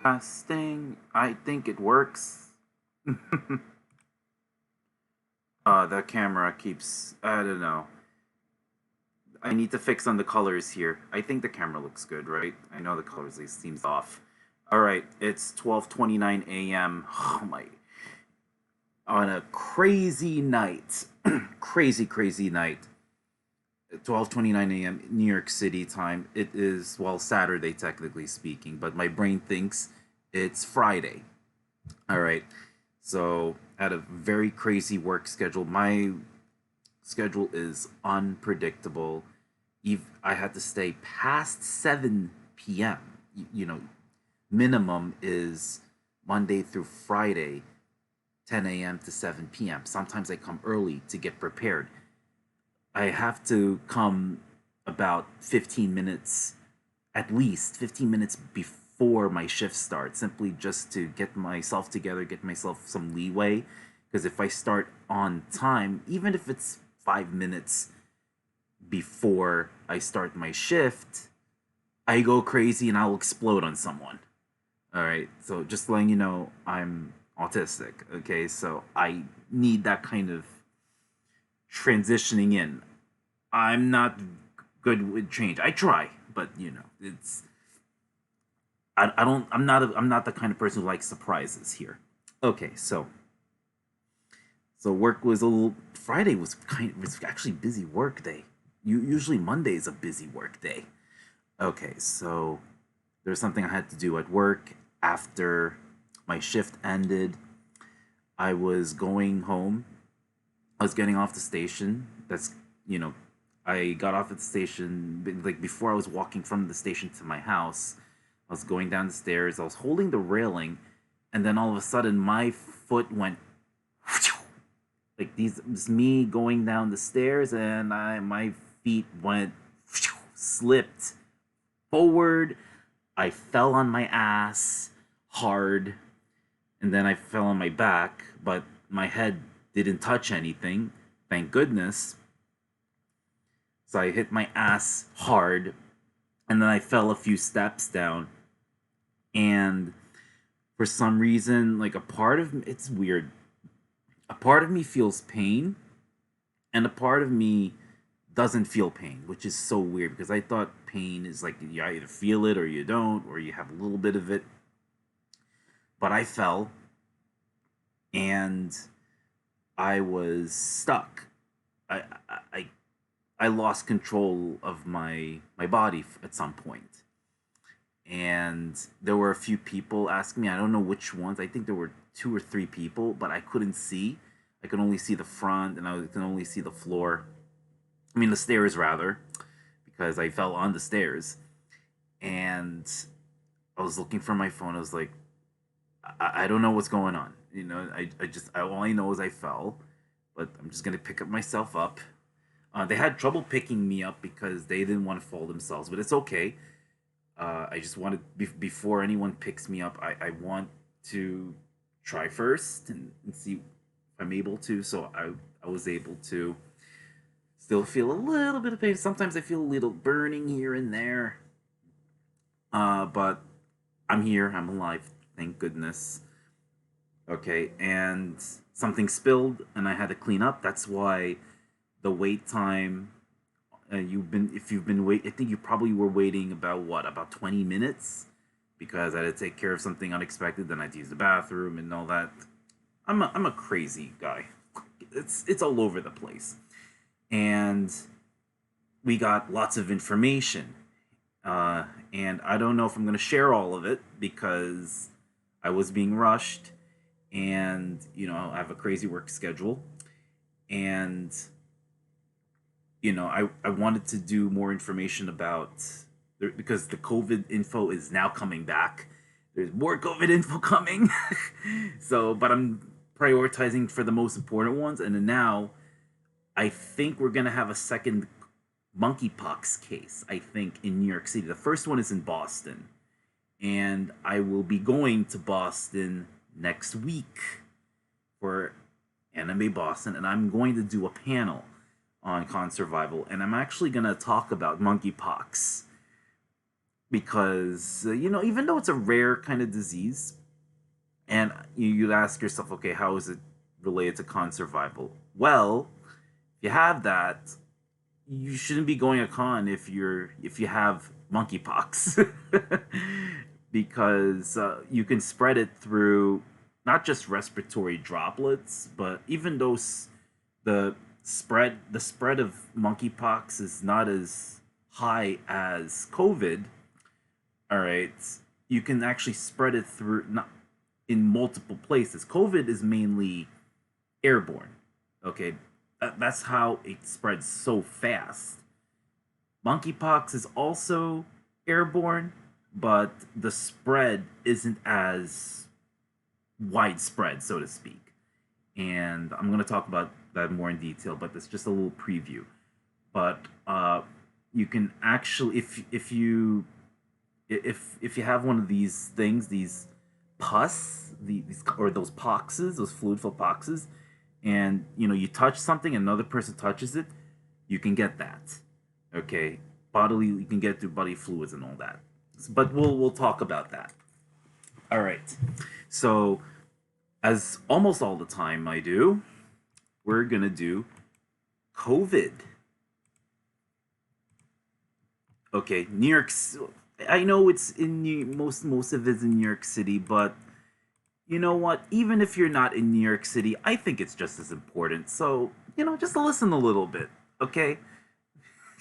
Testing. I think it works. The camera keeps. I don't know. I need to fix on the colors here. I think the camera looks good, right? I know the colors seems off. All right, it's 12:29 a.m. Oh my! On a crazy night, crazy night. 12:29 a.m. New York City time. It is, well, Saturday technically speaking, but my brain thinks it's Friday. All right. So, at a very crazy work schedule. My schedule is unpredictable. I had to stay past 7 p.m. You know, minimum is Monday through Friday, 10 a.m. to 7 p.m. Sometimes I come early to get prepared. I have to come about 15 minutes, at least 15 minutes before my shift starts, simply just to get myself together, get myself some leeway. Because if I start on time, even if it's 5 minutes before I start my shift, I go crazy and I'll explode on someone. All right, so just letting you know, I'm autistic. Okay, so I need that kind of transitioning in. I'm not good with change. I try, but you know, it's I don't I'm not the kind of person who likes surprises here. Okay, so work was a little. Friday was actually busy work day. Usually Monday is a busy work day. Okay, so there's something I had to do at work after my shift ended. I was going home. I was getting off the station. That's, you know, I got off at the station, like before I was walking from the station to my house. I was going down the stairs. I was holding the railing, and then all of a sudden my foot went like these. It was me going down the stairs, and my feet went slipped forward. I fell on my ass hard, and then I fell on my back, but my head didn't touch anything, thank goodness. So I hit my ass hard, and then I fell a few steps down, and for some reason, like it's weird. A part of me feels pain, and a part of me doesn't feel pain, which is so weird because I thought pain is like you either feel it or you don't, or you have a little bit of it. But I fell, and I was stuck. I I lost control of my body at some point. And there were a few people asking me, I don't know which ones. I think there were 2 or 3 people, but I couldn't see. I could only see the front, and I could only see the floor. I mean, the stairs rather, because I fell on the stairs, and I was looking for my phone. I was like, I don't know what's going on. All I know is I fell, but I'm just gonna pick up myself up. They had trouble picking me up because they didn't want to fall themselves, but it's okay. I just wanted before anyone picks me up, I want to try first and see if I'm able to. So I was able to still feel a little bit of pain. Sometimes I feel a little burning here and there. But I'm here. I'm alive. Thank goodness. Okay, and something spilled, and I had to clean up. That's why the wait time. If you've been wait, I think you probably were waiting about 20 minutes, because I had to take care of something unexpected. Then I had to use the bathroom and all that. I'm a crazy guy. It's all over the place, and we got lots of information. And I don't know if I'm going to share all of it because I was being rushed, and I have a crazy work schedule, and I wanted to do more information about, because the COVID info is now coming back. There's more COVID info coming. So, but I'm prioritizing for the most important ones. And then now I think we're going to have a second monkeypox case, I think, in New York City. The first one is in Boston. And I will be going to Boston next week for Anime Boston. And I'm going to do a panel on con survival. And I'm actually going to talk about monkeypox. Because, even though it's a rare kind of disease, and you'd ask yourself, okay, how is it related to con survival? Well, if you have that, you shouldn't be going a con if you have monkeypox, because you can spread it through not just respiratory droplets, but even those the spread of monkeypox is not as high as COVID. All right, you can actually spread it through not in multiple places. COVID is mainly airborne. Okay, that's how it spreads so fast. Monkeypox is also airborne, but the spread isn't as widespread, so to speak. And I'm going to talk about that more in detail, but it's just a little preview. But you can actually, if you have one of these things, these pus, or those poxes, those fluid-filled poxes, and you touch something, and another person touches it, you can get that. Okay, you can get through body fluids and all that. But we'll talk about that. All right. So, as almost all the time I do, we're gonna do COVID. Okay, New York. I know it's in most of it's in New York City, but you know what? Even if you're not in New York City, I think it's just as important. So, just listen a little bit, okay?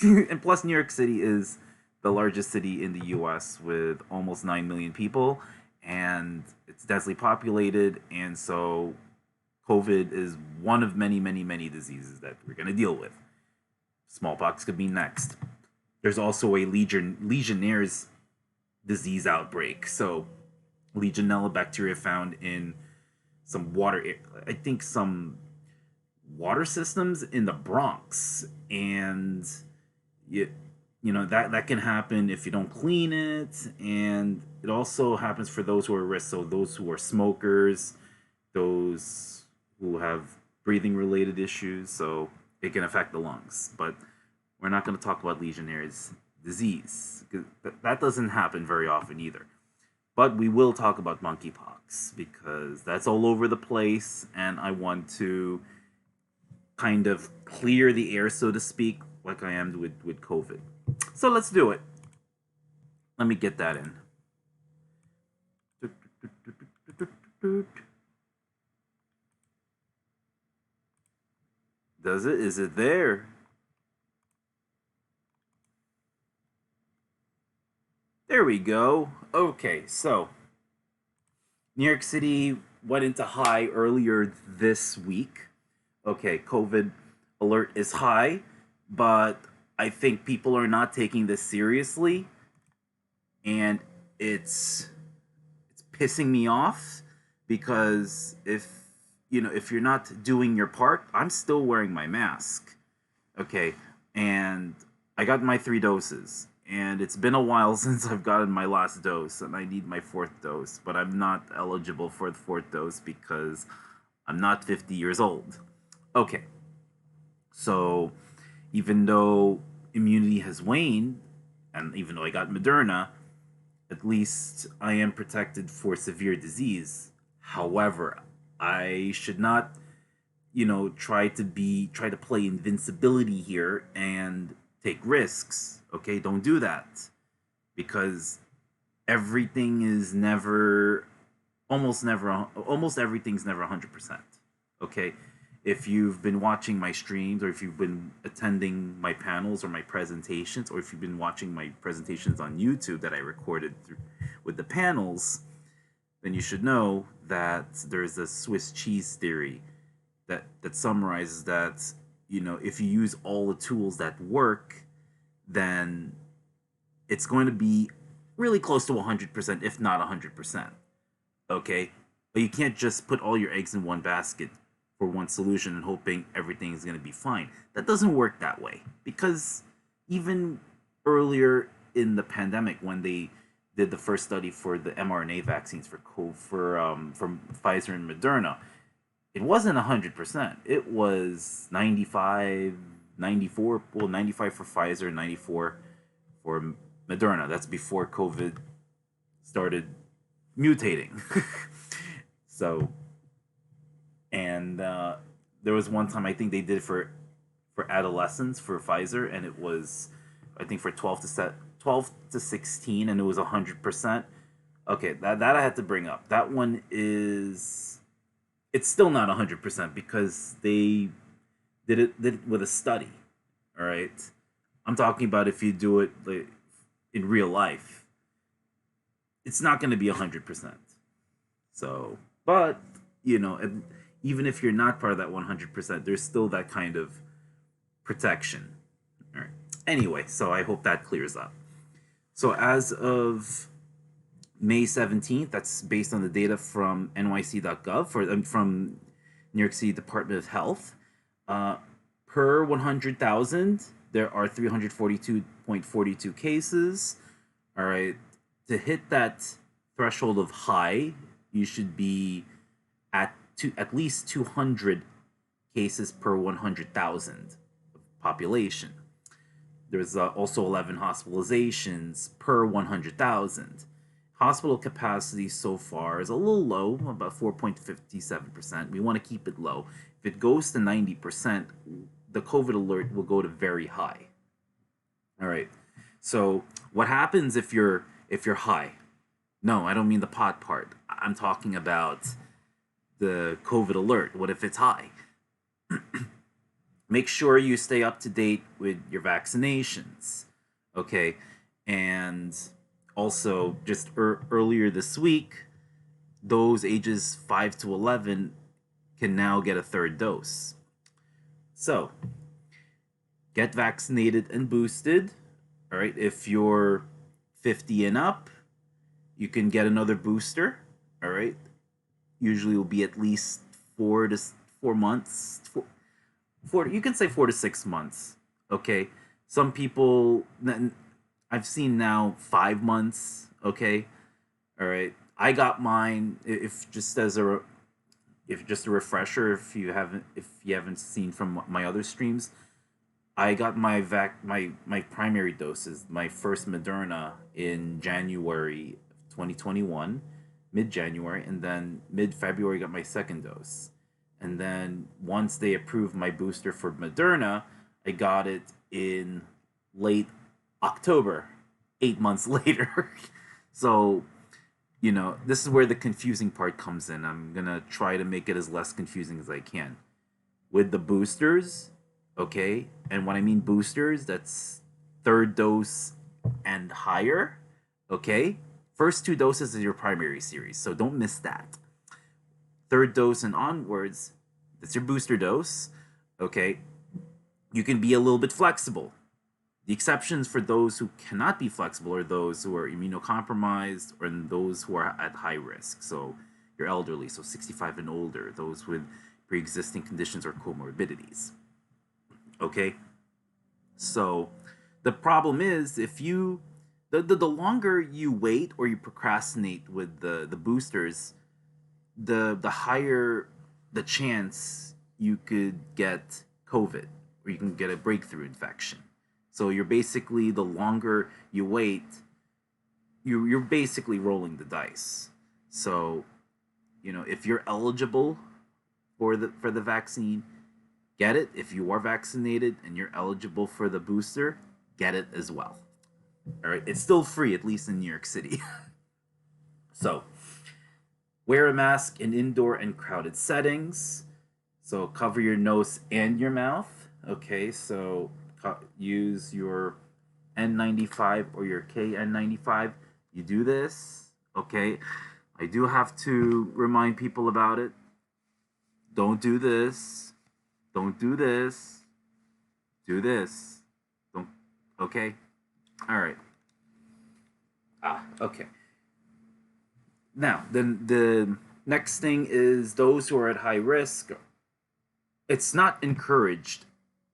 And plus, New York City is the largest city in the US with almost 9 million people, and it's densely populated, and so COVID is one of many, many, many diseases that we're going to deal with. Smallpox could be next. There's also a Legionnaires disease outbreak. So, Legionella bacteria found in some some water systems in the Bronx, and that can happen if you don't clean it, and it also happens for those who are at risk. So those who are smokers, those who have breathing related issues, so it can affect the lungs. But we're not going to talk about Legionnaire's disease, because that doesn't happen very often either. But we will talk about monkeypox, because that's all over the place, and I want to kind of clear the air, so to speak, like I am with COVID. So let's do it. Let me get that in. Does it? Is it there? There we go. Okay, so New York City went into high earlier this week. Okay, COVID alert is high, but I think people are not taking this seriously, and it's pissing me off because if you're not doing your part, I'm still wearing my mask. Okay, and I got my 3 doses, and it's been a while since I've gotten my last dose, and I need my 4th dose, but I'm not eligible for the 4th dose because I'm not 50 years old. Okay, so even though immunity has waned, and even though I got Moderna, at least I am protected for severe disease. However, I should not, try to play invincibility here and take risks. Okay, don't do that because everything is never, almost everything's never 100%. Okay, if you've been watching my streams, or if you've been attending my panels or my presentations, or if you've been watching my presentations on YouTube that I recorded with the panels, then you should know that there's a Swiss cheese theory that summarizes that, if you use all the tools that work, then it's going to be really close to 100%, if not 100%. Okay, but you can't just put all your eggs in one basket for one solution and hoping everything is going to be fine. That doesn't work that way, because even earlier in the pandemic, when they did the first study for the mRNA vaccines from Pfizer and Moderna, it wasn't 100%. It was 95, 94. Well, 95 for Pfizer, 94 for Moderna. That's before COVID started mutating. So, and there was one time I think they did it for adolescents for Pfizer, and it was, I think, for 12 to 16, and it was 100%. Okay, that I had to bring up. That one is, it's still not 100% because they did it with a study. All right, I'm talking about if you do it like in real life, it's not going to be 100%. So, but even if you're not part of that 100%, there's still that kind of protection. All right. Anyway, so I hope that clears up. So as of May 17th, that's based on the data from NYC.gov, from New York City Department of Health. Per 100,000, there are 342.42 cases. All right. To hit that threshold of high, you should be at least 200 cases per 100,000 population. There's also 11 hospitalizations per 100,000. Hospital capacity so far is a little low, about 4.57%. We want to keep it low. If it goes to 90%, the COVID alert will go to very high. All right. So what happens if you're high? No, I don't mean the pot part. I'm talking about the COVID alert. What if it's high? Make sure you stay up to date with your vaccinations. Okay. And also, just earlier this week, those ages 5 to 11 can now get a 3rd dose. So, get vaccinated and boosted. All right. If you're 50 and up, you can get another booster. All right. Usually will be at least 4 to 4 months. You can say 4 to 6 months. Okay. Some people, I've seen now 5 months. Okay. All right. I got mine. If just a refresher, if you haven't seen from my other streams, I got my primary doses, my first Moderna in January 2021, mid-January, and then mid-February got my 2nd dose. And then once they approved my booster for Moderna, I got it in late October, 8 months later. So, this is where the confusing part comes in. I'm going to try to make it as less confusing as I can. With the boosters, okay? And when I mean boosters, that's 3rd dose and higher, okay? First 2 doses is your primary series, so don't miss that. 3rd dose and onwards, that's your booster dose, okay? You can be a little bit flexible. The exceptions for those who cannot be flexible are those who are immunocompromised or those who are at high risk. So you're elderly, so 65 and older, those with pre-existing conditions or comorbidities. Okay? So the problem is if you the longer you wait or you procrastinate with the boosters, the higher the chance you could get COVID or you can get a breakthrough infection. So you're basically, the longer you wait, you're basically rolling the dice. So, if you're eligible for the vaccine, get it. If you are vaccinated and you're eligible for the booster, get it as well. All right, it's still free, at least in New York City. So, wear a mask in indoor and crowded settings. So cover your nose and your mouth. Okay, so use your N95 or your KN95. You do this. Okay, I do have to remind people about it. Don't do this. Don't do this. Do this. Don't. Okay. All right. Okay. Now, then the next thing is those who are at high risk. It's not encouraged.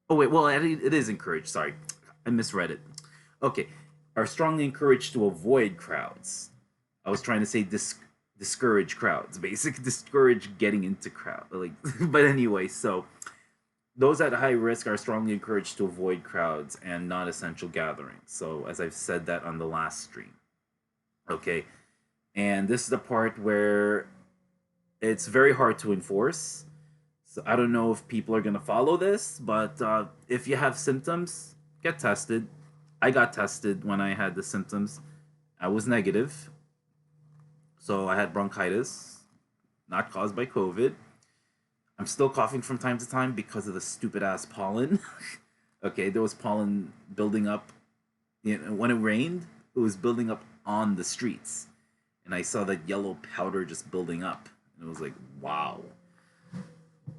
Oh wait, well it is encouraged. Sorry, I misread it. Okay, are strongly encouraged to avoid crowds. I was trying to say discourage crowds. Basically, discourage getting into crowd. Like, but anyway, so those at high risk are strongly encouraged to avoid crowds and non-essential gatherings. So as I've said that on the last stream. Okay, and this is the part where it's very hard to enforce. So I don't know if people are gonna follow this, but if you have symptoms, get tested. I got tested when I had the symptoms. I was negative, so I had bronchitis, not caused by COVID. I'm still coughing from time to time because of the stupid ass pollen. Okay, there was pollen building up. When it rained, it was building up on the streets, and I saw that yellow powder just building up, and it was like, wow.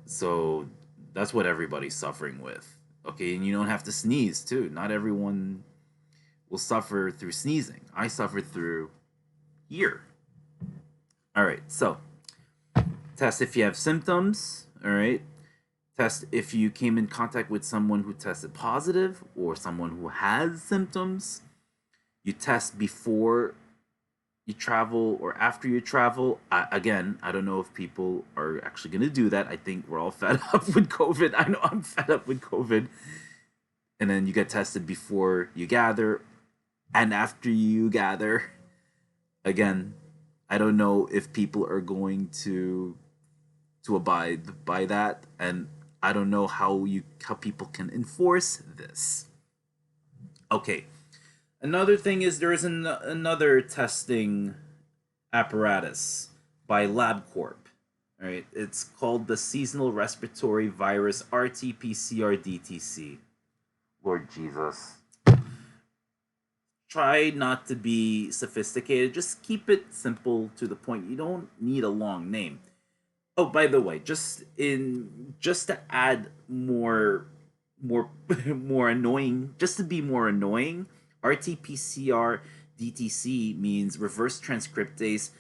So that's what everybody's suffering with. Okay, and you don't have to sneeze too. Not everyone will suffer through sneezing. I suffered through here. All right, so test if you have symptoms. All right, test if you came in contact with someone who tested positive or someone who has symptoms. You test before you travel or after you travel. Again, I don't know if people are actually going to do that. I think we're all fed up with COVID. I know I'm fed up with COVID. And then you get tested before you gather and after you gather. Again, I don't know if people are going to abide by that, and I don't know how people can enforce this. Okay. Another thing is there is another testing apparatus by LabCorp. All right, it's called the Seasonal Respiratory Virus RT-PCR DTC. Lord Jesus. Try not to be sophisticated. Just keep it simple to the point. You don't need a long name. Oh, by the way, just to add more annoying, just to be more annoying, RT-PCR DTC means reverse transcriptase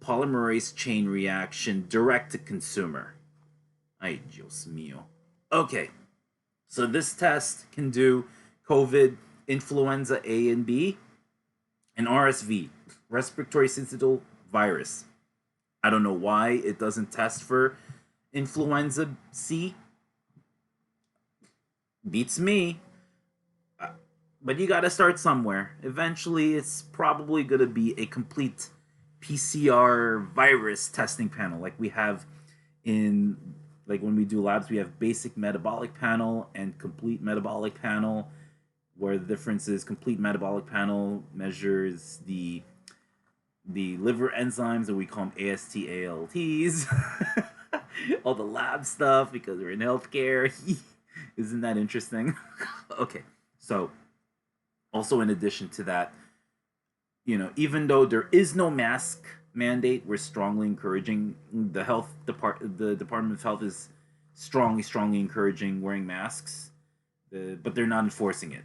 polymerase chain reaction direct to consumer. Ay, Dios mío. Okay, so this test can do COVID, influenza A and B, and RSV, respiratory syncytial virus. I don't know why it doesn't test for influenza C. Beats me. But you gotta start somewhere. Eventually, it's probably gonna be a complete PCR virus testing panel, like we have like when we do labs, we have basic metabolic panel and complete metabolic panel, where the difference is complete metabolic panel measures the liver enzymes, and we call them AST, ALTs. All the lab stuff, because we're in healthcare. Isn't that interesting? Okay, so also in addition to that, even though there is no mask mandate, we're strongly encouraging the Department of Health is strongly encouraging wearing masks, but they're not enforcing it.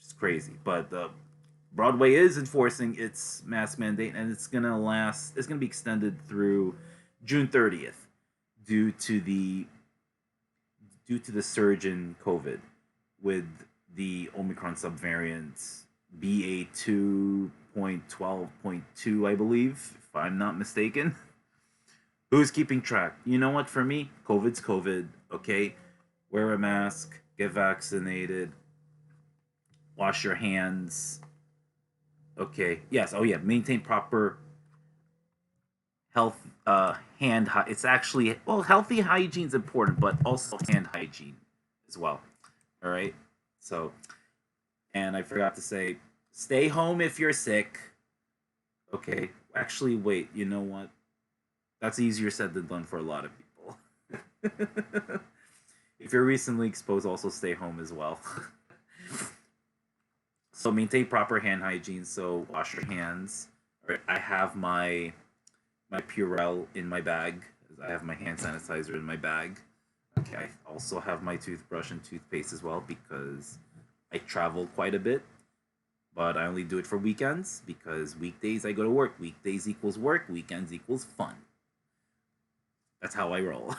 is crazy. But Broadway is enforcing its mask mandate, and it's gonna last. It's gonna be extended through June 30th due to the surge in COVID with the Omicron subvariant BA2.12.2, I believe, if I'm not mistaken. Who's keeping track? You know what? For me, COVID's COVID. Okay, wear a mask, get vaccinated, wash your hands. Okay. Yes. Oh yeah. Maintain proper health. It's actually, well, healthy hygiene is important, but also hand hygiene as well. All right. So, and I forgot to say, stay home if you're sick. Okay. Actually, wait. You know what? That's easier said than done for a lot of people. If you're recently exposed, also stay home as well. So maintain proper hand hygiene. So wash your hands. All right, I have my Purell in my bag. I have my hand sanitizer in my bag. Okay, I also have my toothbrush and toothpaste as well because I travel quite a bit. But I only do it for weekends because weekdays I go to work. Weekdays equals work. Weekends equals fun. That's how I roll.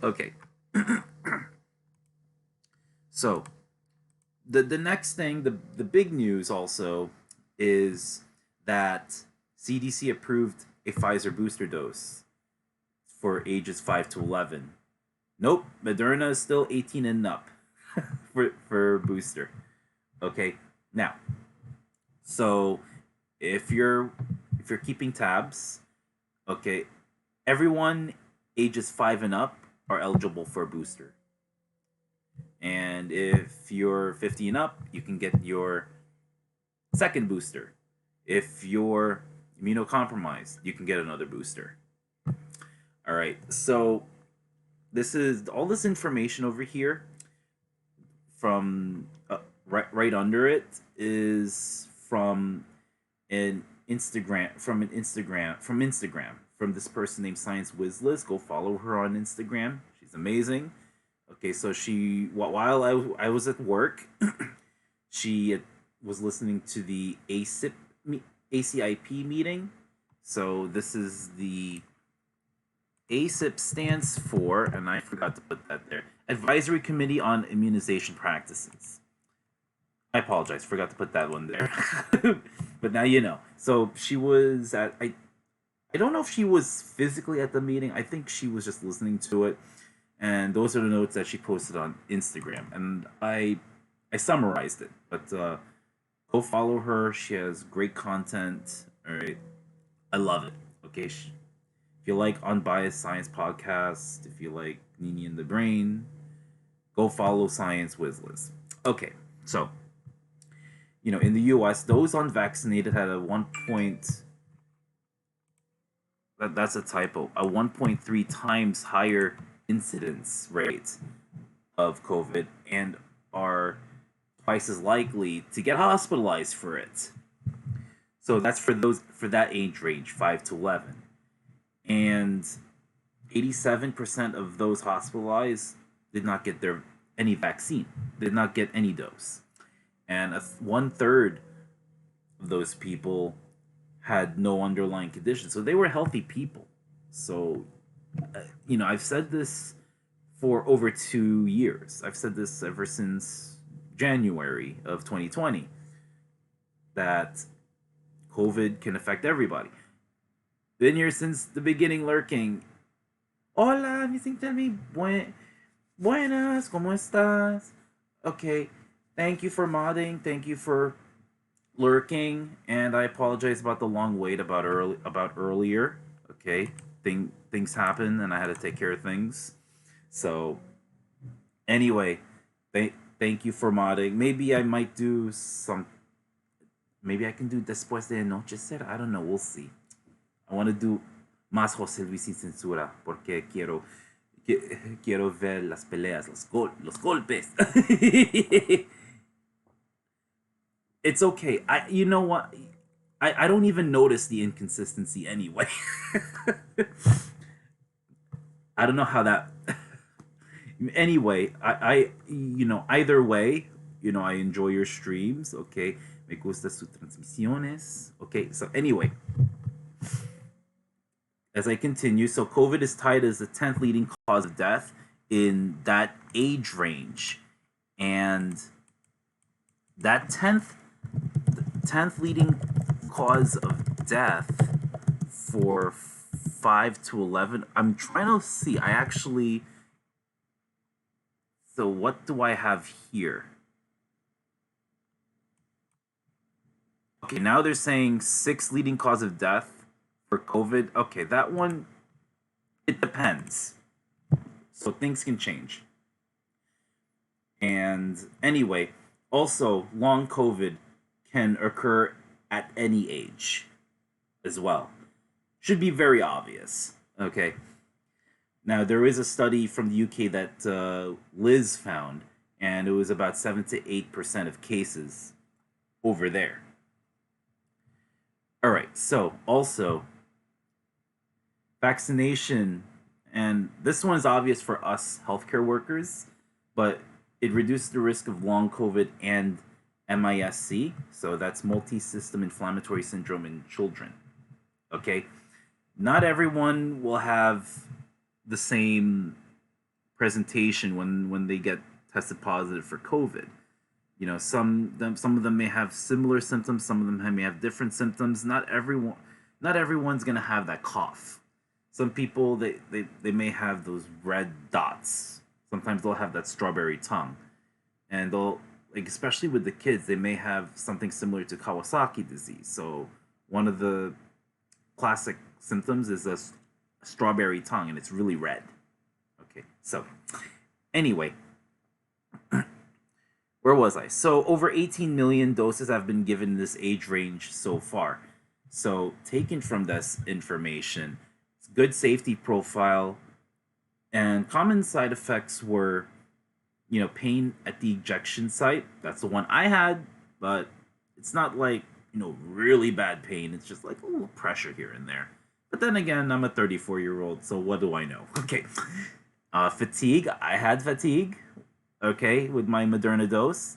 Okay. So the next thing, the big news also is that CDC approved a Pfizer booster dose for ages 5 to 11. Nope, Moderna is still 18 and up for booster. Okay, now, so if you're keeping tabs, okay, everyone ages 5 and up are eligible for a booster. And if you're 50 and up, you can get your second booster. If you're immunocompromised, you can get another booster. All right, so this is all this information over here from right under it is from Instagram from this person named Science Wizliz. Go follow her on Instagram. She's amazing. Okay, so while I was at work, she was listening to the ACIP meeting. So this is the ACIP stands for, and I forgot to put that there, Advisory Committee on Immunization Practices. I apologize, forgot to put that one there. But now you know. So she was at, I don't know if she was physically at the meeting. I think she was just listening to it. And those are the notes that she posted on Instagram. And I summarized it. But go follow her. She has great content. All right. I love it. Okay. If you like Unbiased Science Podcast, if you like Nini and the Brain, go follow Science Wizliz. Okay. So, in the US, those unvaccinated had a that's a typo, a 1.3 times higher incidence rate of COVID and are twice as likely to get hospitalized for it. So that's for that age range, 5 to 11. And 87% of those hospitalized did not get any vaccine, did not get any dose. And 1/3 of those people had no underlying condition. So they were healthy people. So, I've said this for over 2 years. I've said this ever since January of 2020 that COVID can affect everybody. Been here since the beginning lurking. Hola, missing tell me buenas, ¿cómo estás? Okay, thank you for modding, thank you for lurking, and I apologize about the long wait about earlier. Okay, things happen, and I had to take care of things. So, anyway, thank you for modding. Maybe I might do some. Maybe I can do Después de Anochecer. I don't know. We'll see. I want to do más José Luis sin censura porque quiero ver las peleas, los golpes. It's okay. You know what? I don't even notice the inconsistency anyway. I don't know how that. Anyway, either way, I enjoy your streams. Okay, me gusta sus transmisiones. Okay, so anyway, as I continue, so COVID is tied as the 10th leading cause of death in that age range, and that 10th leading cause of death for 5 to 11. I'm trying to see. I actually. So what do I have here? Okay, now they're saying 6th leading cause of death for COVID. Okay, that one, it depends. So things can change. And anyway, also, long COVID can occur at any age as well. Should be very obvious. Okay. Now, there is a study from the UK that Liz found, and it was about 7 to 8% of cases over there. All right, so also, vaccination, and this one is obvious for us healthcare workers, but it reduces the risk of long COVID and MIS-C, so that's multi-system inflammatory syndrome in children. Okay, not everyone will have the same presentation when they get tested positive for COVID. Some of them may have similar symptoms, some of them may have different symptoms. Not everyone's gonna have that cough. Some people they may have those red dots. Sometimes they'll have that strawberry tongue, and they'll, like, especially with the kids, they may have something similar to Kawasaki disease. So one of the classic symptoms is a strawberry tongue, and it's really red. Okay, so anyway, where was I? So over 18 million doses have been given in this age range so far. So taken from this information, it's good safety profile, and common side effects were, pain at the injection site. That's the one I had, but it's not like, really bad pain. It's just like a little pressure here and there. But then again, I'm a 34-year-old, so what do I know? Okay. Fatigue. I had fatigue, okay, with my Moderna dose.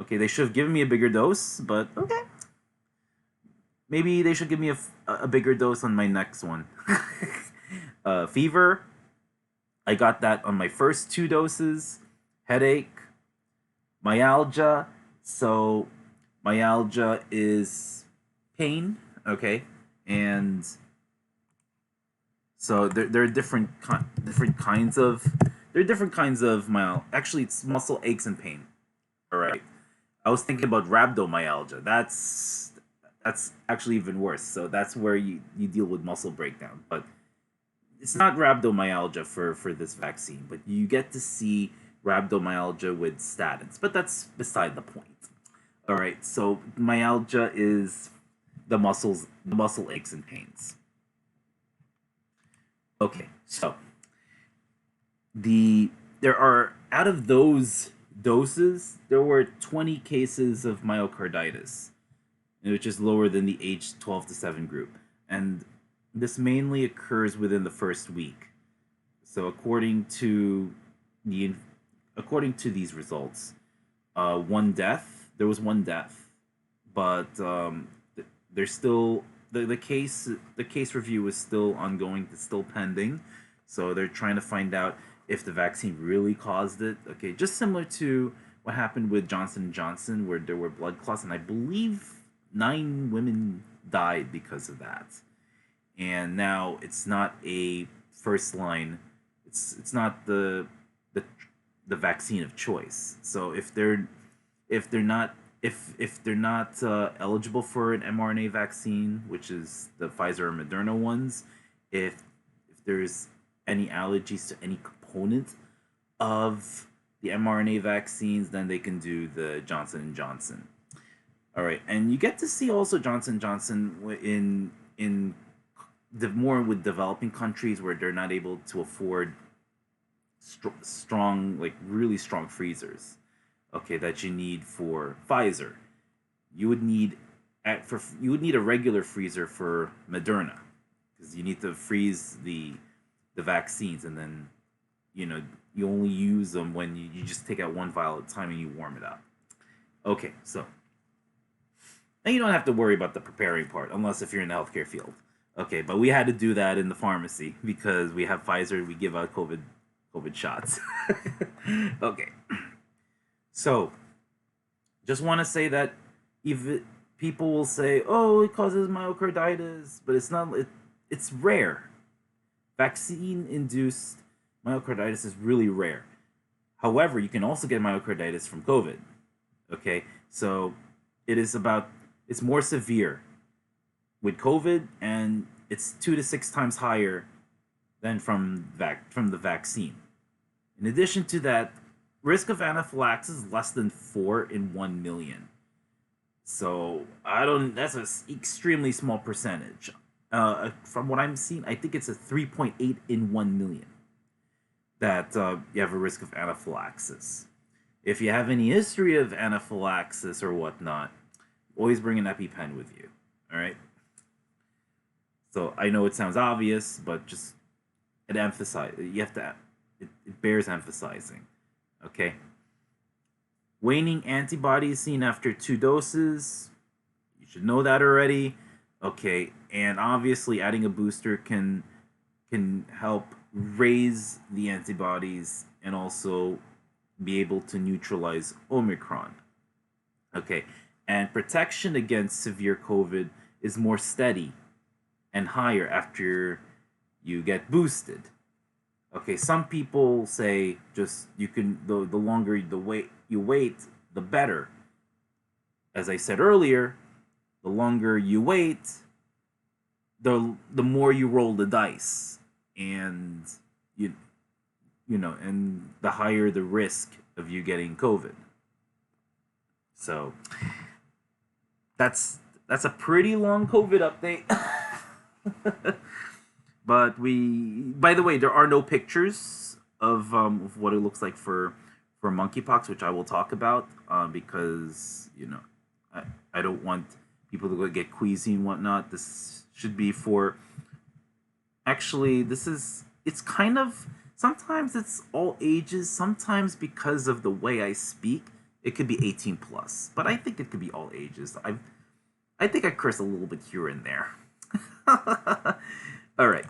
Okay, they should have given me a bigger dose, but okay. Maybe they should give me a bigger dose on my next one. Fever. I got that on my first 2 doses. Headache. Myalgia. So, myalgia is pain, okay? And so there are different kinds of actually, it's muscle aches and pain. All right. I was thinking about rhabdomyalgia. That's actually even worse. So that's where you deal with muscle breakdown. But it's not rhabdomyalgia for this vaccine, but you get to see rhabdomyalgia with statins. But that's beside the point. All right. So myalgia is the muscle aches and pains. Okay, so there are, out of those doses, there were 20 cases of myocarditis, which is lower than the age 12 to 7 group, and this mainly occurs within the first week. So according to these results, there was one death, but there's still the case review is still ongoing. It's still pending, so they're trying to find out if the vaccine really caused it. Okay, just similar to what happened with Johnson & Johnson, where there were blood clots, and I believe 9 women died because of that. And now it's not a first line. It's not the vaccine of choice. So if they're not eligible for an mRNA vaccine, which is the Pfizer or Moderna ones, if there's any allergies to any component of the mRNA vaccines, then they can do the Johnson & Johnson. All right, and you get to see also Johnson & Johnson in the more with developing countries where they're not able to afford strong, like really strong freezers. Okay, that you need for Pfizer. You would need a regular freezer for Moderna, because you need to freeze the vaccines, and then you only use them when you just take out one vial at a time and you warm it up. Okay, so and you don't have to worry about the preparing part unless if you're in the healthcare field. Okay, but we had to do that in the pharmacy because we have Pfizer. We give out COVID shots. Okay, so just want to say that even people will say, "Oh, it causes myocarditis," but it's not. It's rare. Vaccine-induced myocarditis is really rare. However, you can also get myocarditis from COVID. Okay, so it's more severe with COVID, and it's 2 to 6 times higher than from the vaccine. In addition to that, risk of anaphylaxis is less than 4 in 1 million. So I don't. That's an extremely small percentage. From what I'm seeing, I think it's a 3.8 in 1 million that you have a risk of anaphylaxis. If you have any history of anaphylaxis or whatnot, always bring an EpiPen with you. All right. So I know it sounds obvious, but just it emphasize. You have to. It bears emphasizing. Okay. Waning antibodies seen after 2 doses. You should know that already. Okay, and obviously adding a booster can help raise the antibodies and also be able to neutralize Omicron. Okay, and protection against severe COVID is more steady and higher after you get boosted. Okay, some people say just you can the longer you wait, the better. As I said earlier, the longer you wait, the more you roll the dice, and and the higher the risk of you getting COVID. So that's a pretty long COVID update. But by the way, there are no pictures of what it looks like for monkeypox, which I will talk about because I don't want people to get queasy and whatnot. This should be for. Actually, it's kind of sometimes it's all ages. Sometimes because of the way I speak, it could be 18 plus. But I think it could be all ages. I think I curse a little bit here and there. All right.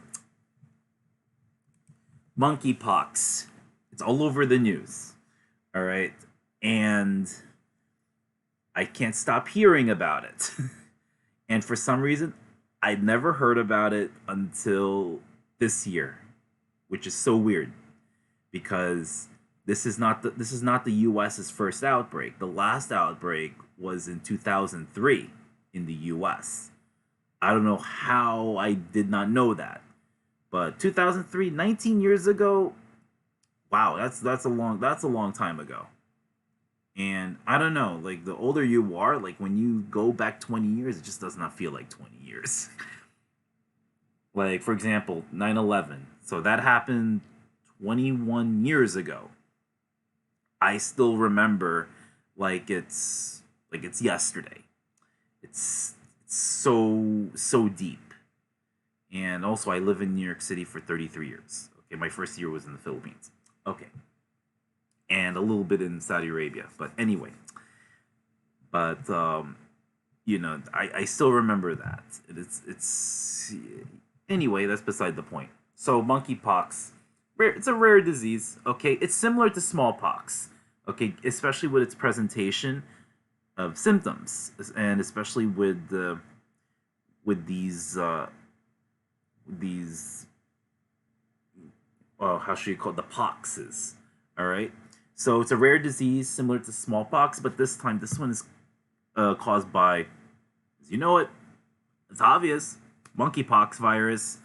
Monkeypox. It's all over the news. All right. And I can't stop hearing about it. And for some reason, I'd never heard about it until this year, which is so weird because this is not the US's first outbreak. The last outbreak was in 2003 in the US. I don't know how I did not know that. But 2003, 19 years ago, wow, that's a long time ago. And I don't know, like the older you are, like when you go back 20 years, it just does not feel like 20 years. Like for example, 9/11. So that happened 21 years ago. I still remember like it's yesterday. It's so deep. And also I live in New York City for 33 years. Okay, my first year was in the Philippines. Okay. And a little bit in Saudi Arabia. But anyway. But I still remember that. It's anyway, that's beside the point. So monkeypox, it's a rare disease, okay? It's similar to smallpox. Okay, especially with its presentation of symptoms and especially with these how should you call it, the poxes. All right. So it's a rare disease similar to smallpox, but this one is caused by, as you know it, it's obvious, monkeypox virus.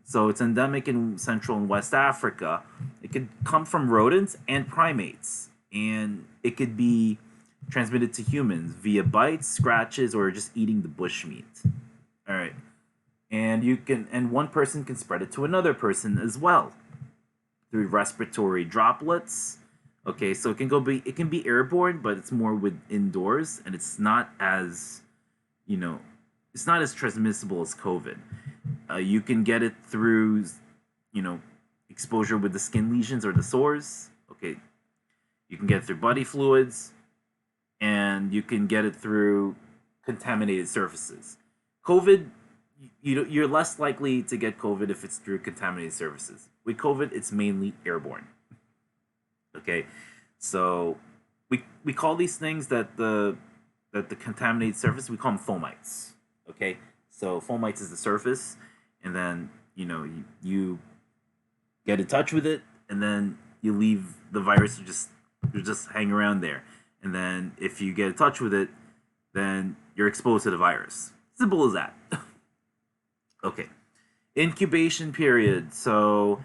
So it's endemic in Central and West Africa. It could come from rodents and primates, and it could be transmitted to humans via bites, scratches, or just eating the bushmeat. All right. And one person can spread it to another person as well through respiratory droplets. Okay, so it can be airborne, but it's more with indoors, and it's not as transmissible as COVID. You can get it through exposure with the skin lesions or the sores. Okay, you can get it through body fluids. and you can get it through contaminated surfaces. COVID, you're less likely to get COVID if it's through contaminated surfaces. With COVID, it's mainly airborne. Okay, so we call these things that the contaminated surface, we call them fomites. Okay, so fomites is the surface, and then you get in touch with it, and then you leave the virus to just hang around there. And then if you get in touch with it, then you're exposed to the virus. Simple as that. Okay. Incubation period. So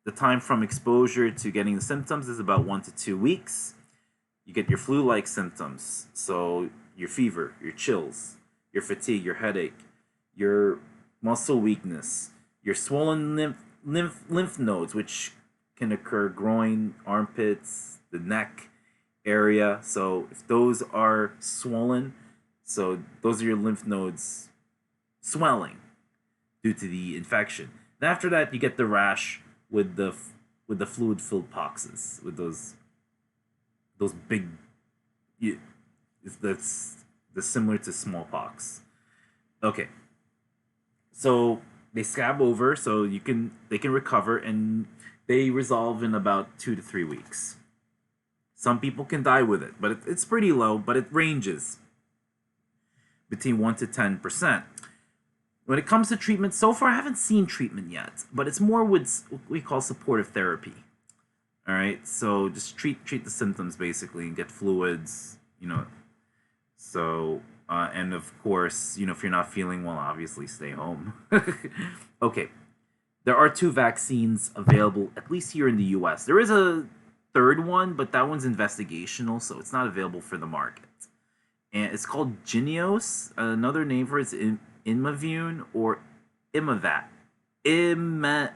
the time from exposure to getting the symptoms is about 1 to 2 weeks. You get your flu-like symptoms. So your fever, your chills, your fatigue, your headache, your muscle weakness, your swollen lymph nodes, which can occur groin, armpits, the neck area. So if those are swollen, so those are your lymph nodes swelling due to the infection. And after that, you get the rash with the fluid-filled poxes, with those big. That's similar to smallpox. Okay. So they scab over, so they can recover, and they resolve in about 2 to 3 weeks. Some people can die with it, but it's pretty low, but it ranges between 1 to 10%. When it comes to treatment, so far I haven't seen treatment yet, but it's more with what we call supportive therapy. All right, so just treat the symptoms basically and get fluids, So, and of course, if you're not feeling well, obviously stay home. Okay, there are 2 vaccines available, at least here in the U.S. There is a third one, but that one's investigational, so it's not available for the market. And it's called Jynneos. Another name for it is Imavune or Imavat. Invenex.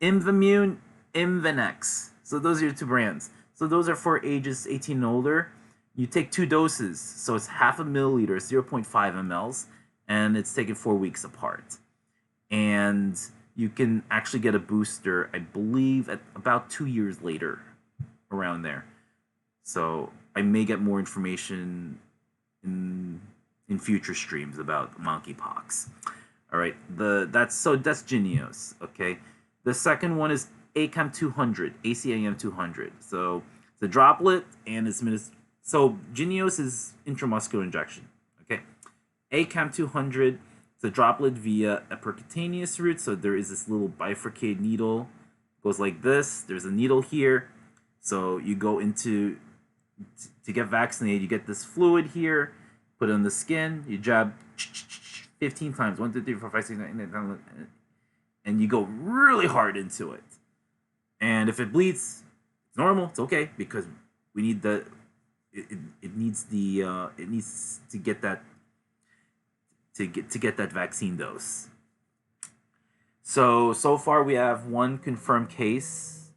Imvamune, Imvenex. So those are your 2 brands. So those are for ages 18 and older. You take 2 doses, so it's half a milliliter, 0.5 mLs, and it's taken 4 weeks apart. And you can actually get a booster, I believe, at about 2 years later, around there. So I may get more information in future streams about Monkeypox. All right, that's Jynneos. Okay, the second one is ACAM 200, ACAM 200. So it's a droplet, and it's so Jynneos is intramuscular injection. Okay, ACAM 200. It's a droplet via a percutaneous route. So there is this little bifurcated needle, goes like this. There's a needle here. So you go into to get vaccinated. You get this fluid here. Put it on the skin, you jab 15 times, 1, 2, 3, 4, 5, 6, 7, 8, 9, 10, and you go really hard into it. And if it bleeds, it's normal, it's okay, because we need it needs to get that vaccine dose. So far we have 1 confirmed case.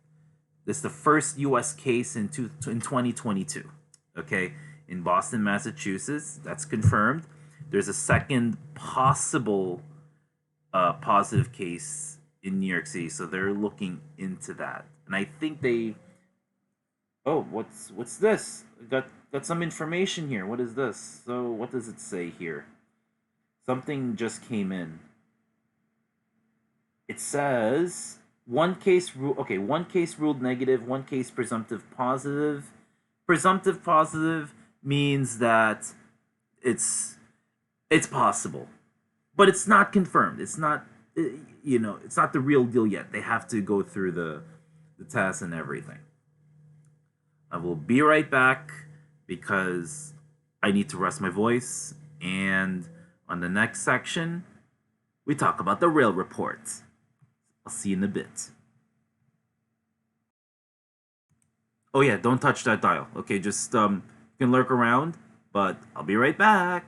This is the first U.S. case in 2022. Okay. In Boston, Massachusetts, that's confirmed. There's a second possible positive case in New York City, so they're looking into that. And I think they. Oh, what's this? Got some information here. What is this? So what does it say here? Something just came in. It says 1 case one case ruled negative, 1 case presumptive positive. Presumptive positive means that it's possible, but it's not confirmed. It's not it's not the real deal yet. They have to go through the tests and everything. I will be right back because I need to rest my voice, and on the next section we talk about the rail report. I'll see you in a bit. Oh yeah, don't touch that dial. Okay, just you can lurk around, but I'll be right back.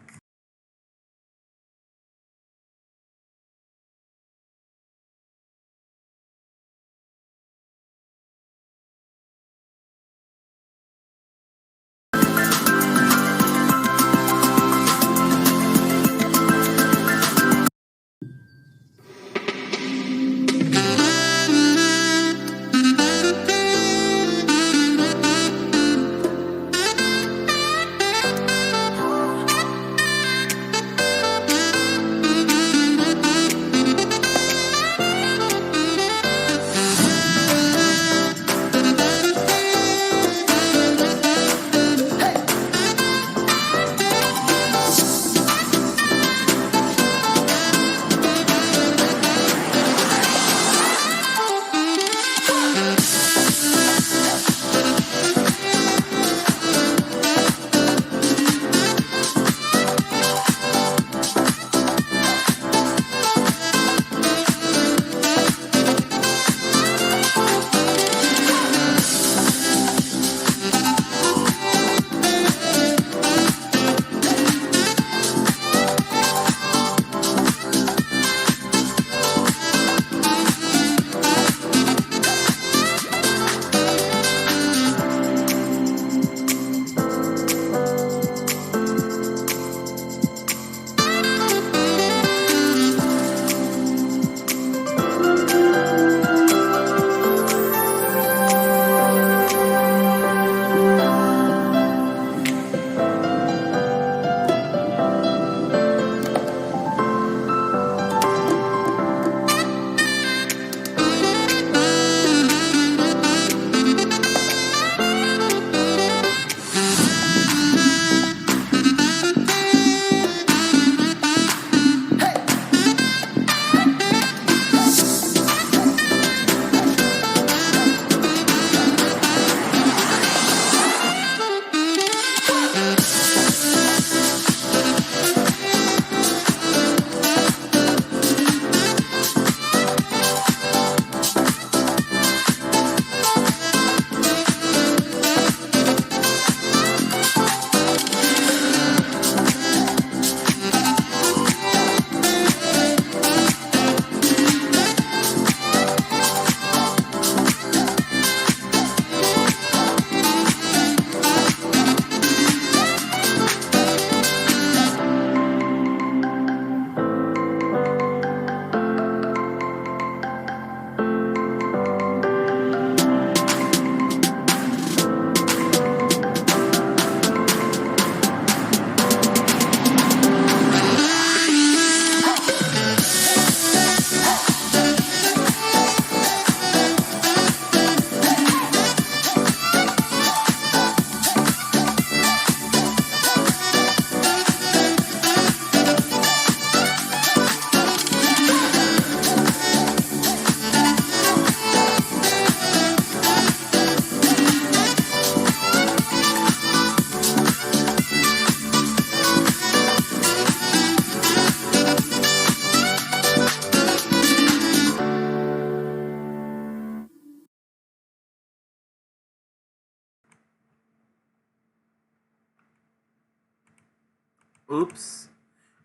Oops.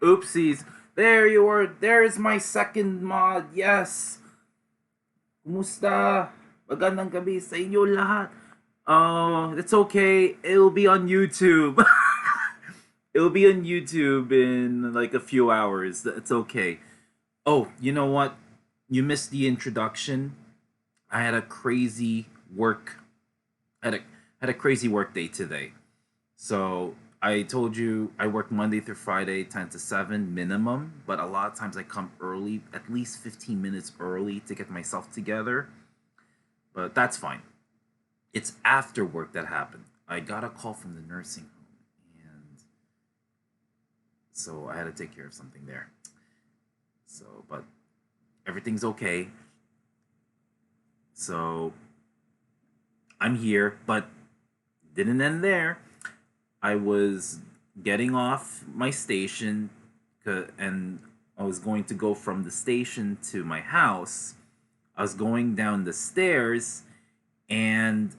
Oopsies. There you are. There's my second mod. Yes. Kumusta? Magandang gabi sa inyo lahat. Oh, it's okay. It'll be on YouTube. It'll be on YouTube in like a few hours. It's okay. Oh, you know what? You missed the introduction. I had a crazy work had a had a crazy work day today. So I told you I work Monday through Friday, 10 to 7 minimum, but a lot of times I come early, at least 15 minutes early to get myself together. But that's fine. It's after work that happened. I got a call from the nursing home, and so I had to take care of something there. So, but everything's okay. So I'm here, but didn't end there. I was getting off my station, and I was going to go from the station to my house. I was going down the stairs, and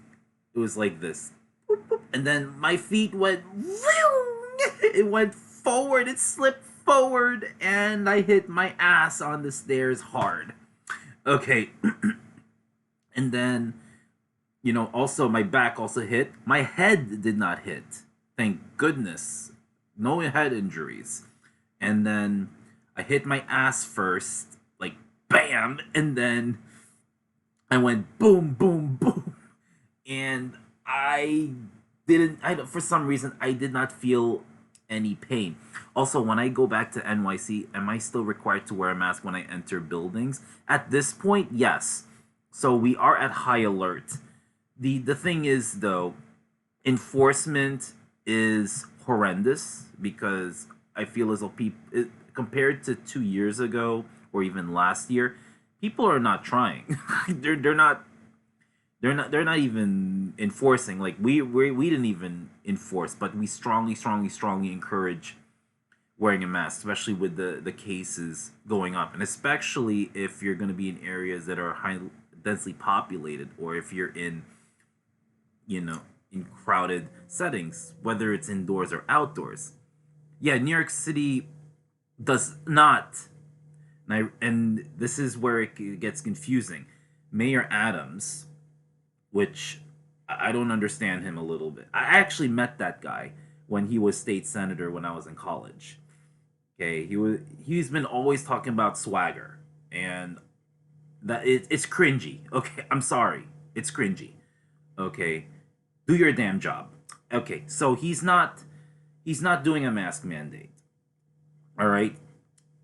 it was like this. Boop, boop, and then my feet went. It went forward. It slipped forward, and I hit my ass on the stairs hard. Okay. And then, also my back also hit. My head did not hit. Thank goodness. No head injuries. And then I hit my ass first, like bam, and then I went boom, boom, boom. And for some reason, I did not feel any pain. Also, when I go back to NYC, am I still required to wear a mask when I enter buildings? At this point, yes. So we are at high alert. The thing is though, enforcement is horrendous because I feel as though people, compared to 2 years ago or even last year, people are not trying. they're not they're not even enforcing. Like we didn't even enforce, but we strongly encourage wearing a mask, especially with the cases going up, and especially if you're going to be in areas that are high densely populated, or if you're in in crowded settings, whether it's indoors or outdoors. Yeah, New York City does not, and this is where it gets confusing. Mayor Adams, which I don't understand him a little bit. I actually met that guy when he was state senator when I was in college. Okay, he's been always talking about swagger, and it's cringy. Okay, I'm sorry, it's cringy. Okay, do your damn job. Okay, so he's not doing a mask mandate. All right,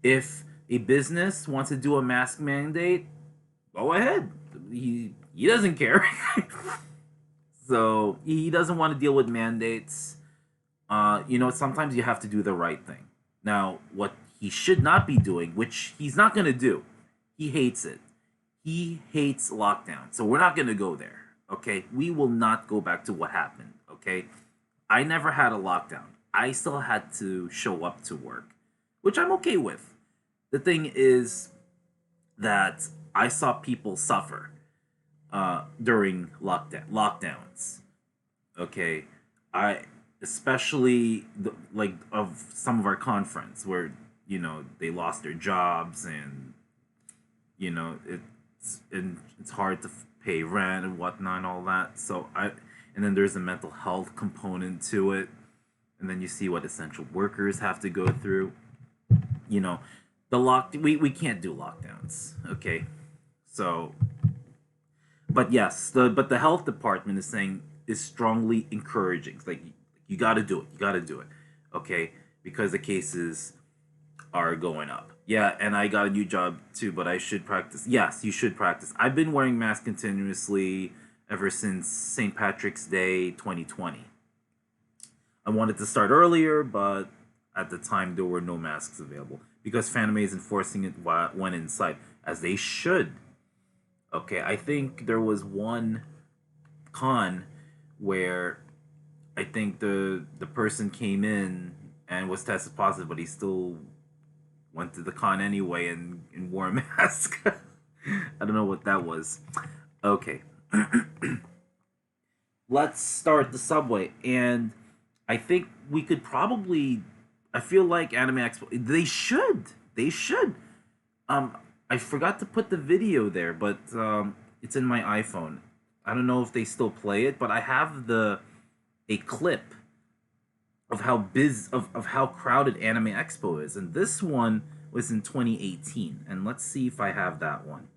if a business wants to do a mask mandate, go ahead. He doesn't care. So he doesn't want to deal with mandates. Sometimes you have to do the right thing. Now, what he should not be doing, which he's not going to do, he hates it. He hates lockdown. So we're not going to go there. Okay? We will not go back to what happened. Okay? I never had a lockdown. I still had to show up to work, which I'm okay with. The thing is that I saw people suffer during lockdowns. Okay, I especially like of some of our conference where they lost their jobs, and it's hard to pay rent and whatnot and all that. And then there's a mental health component to it, and then you see what essential workers have to go through. You know, we can't do lockdowns. Okay, so but yes, the health department is strongly encouraging. It's like you got to do it. You got to do it. Okay, because the cases are going up. Yeah, and I got a new job too, but I should practice. Yes, you should practice. I've been wearing masks continuously ever since St. Patrick's Day 2020. I wanted to start earlier, but at the time there were no masks available because Fanime is enforcing it when inside, as they should. Okay, I think there was one con where I think the person came in and was tested positive, but he still went to the con anyway and wore a mask. I don't know what that was. Okay. Let's start the subway. And I think we could probably I feel like Anime Expo. They should. They should. I forgot to put the video there, but it's in my iPhone. I don't know if they still play it, but I have a clip of how crowded Anime Expo is, and this one was in 2018. And let's see if I have that one.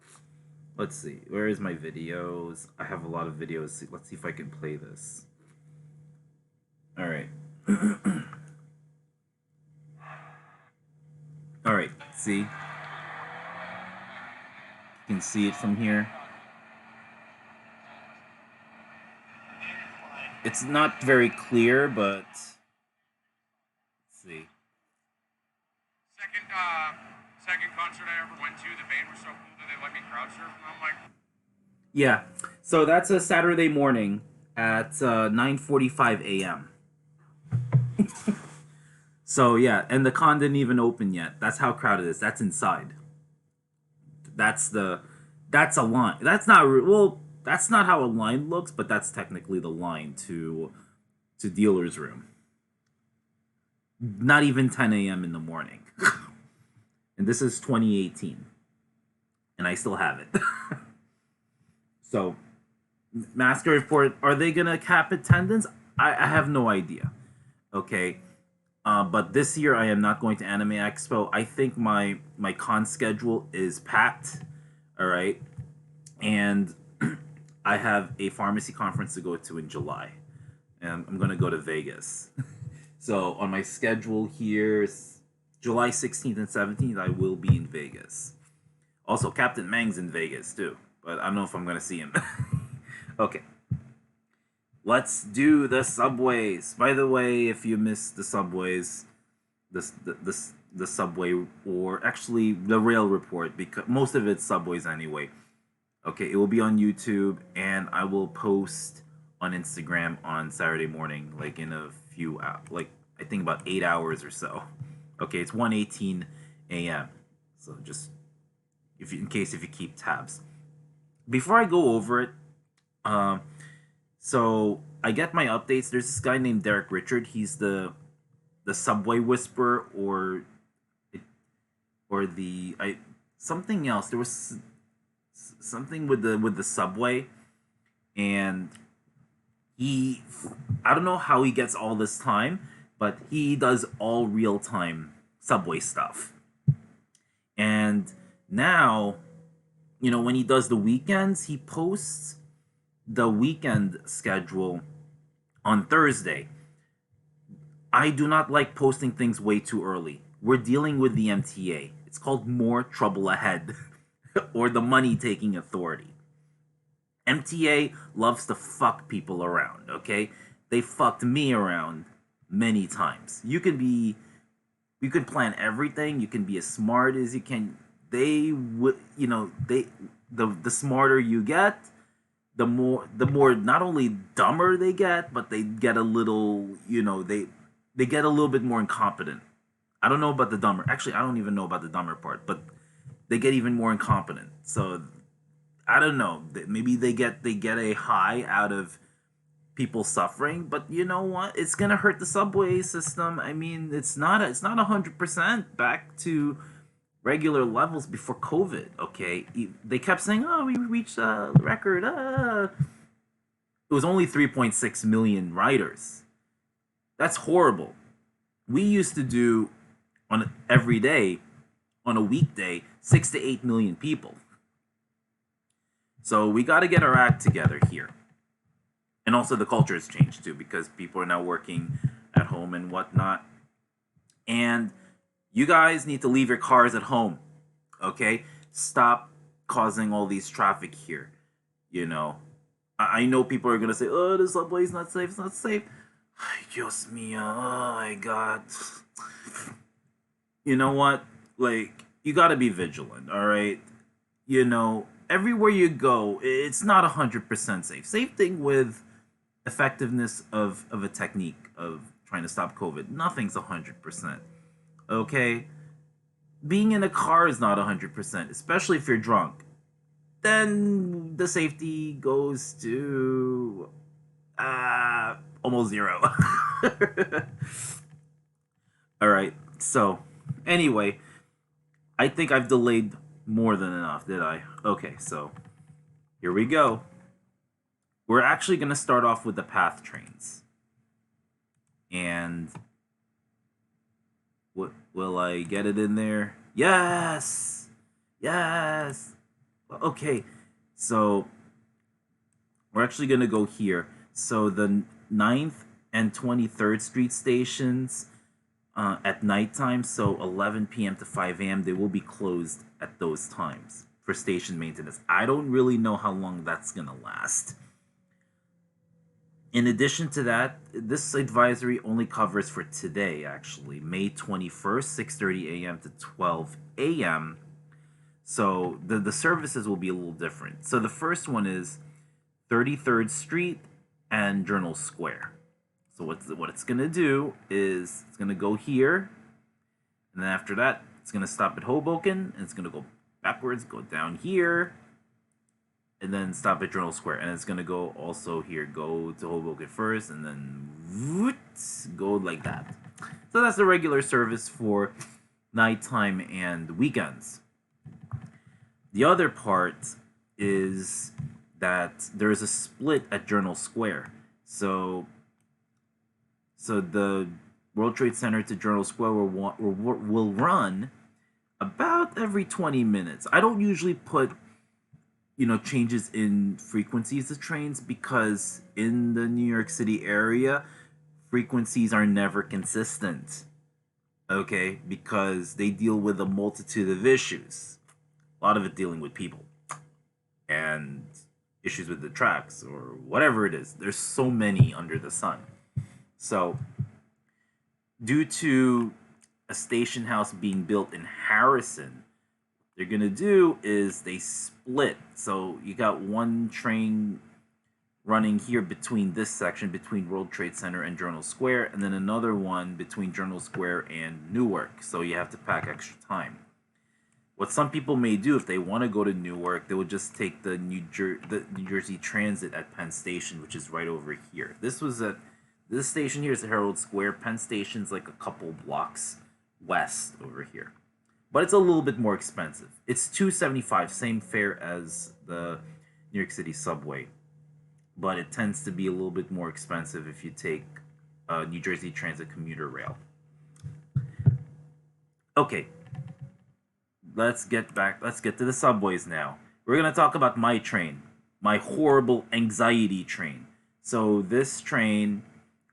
Let's see. Where is my videos? I have a lot of videos. Let's see if I can play this. All right. All right. See? You can see it from here. It's not very clear, but let's see. Second concert I ever went to, the band was so cool that they let me crowd surf, and I'm like... Yeah, so that's a Saturday morning at 9:45 a.m. So yeah, and the con didn't even open yet. That's how crowded it is. That's inside. That's a line. That's not how a line looks, but that's technically the line to dealer's room. Not even 10 a.m. in the morning. And this is 2018. And I still have it. So, Masker Report, are they going to cap attendance? I have no idea. Okay. But this year I am not going to Anime Expo. I think my con schedule is packed. All right. And I have a pharmacy conference to go to in July. And I'm going to go to Vegas. So on my schedule here, July 16th and 17th, I will be in Vegas. Also, Captain Mang's in Vegas too. But I don't know if I'm going to see him. Okay. Let's do the subways. By the way, if you missed the subways, the subway, or actually the rail report, because most of it's subways anyway. Okay, it will be on YouTube, and I will post on Instagram on Saturday morning, like in a few hours, like I think about 8 hours or so. Okay, it's 1:18 a.m. So just in case if you keep tabs. Before I go over it, so I get my updates. There's this guy named Derek Richard. He's the subway whisperer, or something else. There was something with the subway, and I don't know how he gets all this time, but he does all real-time subway stuff. And now, when he does the weekends, he posts the weekend schedule on Thursday. I do not like posting things way too early. We're dealing with the MTA. It's called More Trouble Ahead, or the Money-Taking Authority. MTA loves to fuck people around, okay? They fucked me around many times. You can plan everything. You can be as smart as you can. They would, the smarter you get, the more not only dumber they get, but they get a little, they get a little bit more incompetent. I don't know about the dumber. Actually, I don't even know about the dumber part, but they get even more incompetent. So I don't know. Maybe they get a high out of people suffering, but you know what? It's gonna hurt the subway system. I mean, it's not 100% back to regular levels before COVID. Okay, they kept saying, "Oh, we reached a record." It was only 3.6 million riders. That's horrible. We used to do every day, on a weekday, 6 to 8 million people. So we got to get our act together here. And also the culture has changed too, because people are now working at home and whatnot. And you guys need to leave your cars at home, okay? Stop causing all these traffic here. I know people are going to say, "Oh, the subway's not safe, it's not safe." Dios mío, oh my God. You know what? Like, you got to be vigilant, all right? Everywhere you go, it's not 100% safe. Same thing with effectiveness of a technique of trying to stop COVID. Nothing's 100%. Okay? Being in a car is not 100%, especially if you're drunk. Then the safety goes to almost zero. All right. So, anyway, I think I've delayed more than enough, did I? Okay, so here we go. We're actually going to start off with the path trains. And will I get it in there? Yes! Yes! Okay, so we're actually going to go here. So the 9th and 23rd Street stations at nighttime, so 11 p.m. to 5 a.m., they will be closed at those times for station maintenance. I don't really know how long that's going to last. In addition to that, this advisory only covers for today, actually, May 21st, 6:30 a.m. to 12 a.m. So the services will be a little different. So the first one is 33rd Street and Journal Square. So what it's going to do is it's going to go here, and then after that, it's going to stop at Hoboken, and it's going to go backwards, go down here, and then stop at Journal Square. And it's going to go also here, go to Hoboken first, and then go like that. So that's the regular service for nighttime and weekends. The other part is that there is a split at Journal Square. So the World Trade Center to Journal Square will run about every 20 minutes. I don't usually put changes in frequencies of trains because in the New York City area, frequencies are never consistent. Okay? Because they deal with a multitude of issues. A lot of it dealing with people. And issues with the tracks or whatever it is. There's so many under the sun. So, due to a station house being built in Harrison, what they're going to do is they split. So, you got one train running here between this section, between World Trade Center and Journal Square, and then another one between Journal Square and Newark. So, you have to pack extra time. What some people may do if they want to go to Newark, they would just take the New Jersey Transit at Penn Station, which is right over here. This station here is Herald Square. Penn Station's like a couple blocks west over here. But it's a little bit more expensive. It's $2.75, same fare as the New York City subway. But it tends to be a little bit more expensive if you take New Jersey Transit commuter rail. Okay. Let's get to the subways now. We're going to talk about my train. My horrible anxiety train. So this train,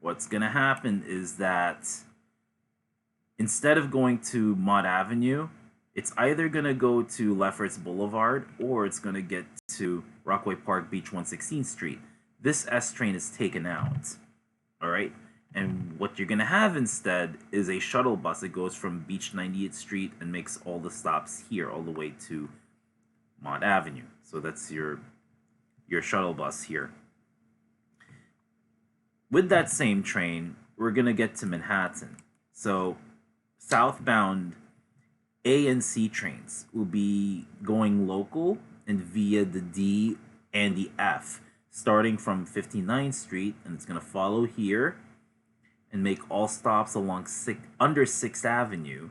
what's going to happen is that instead of going to Mott Avenue, it's either going to go to Lefferts Boulevard or it's going to get to Rockaway Park Beach 116th Street. This S train is taken out. All right? And what you're going to have instead is a shuttle bus that goes from Beach 98th Street and makes all the stops here all the way to Mott Avenue. So that's your shuttle bus here. With that same train, we're going to get to Manhattan. So southbound A and C trains will be going local and via the D and the F, starting from 59th Street, and it's going to follow here and make all stops along under 6th Avenue.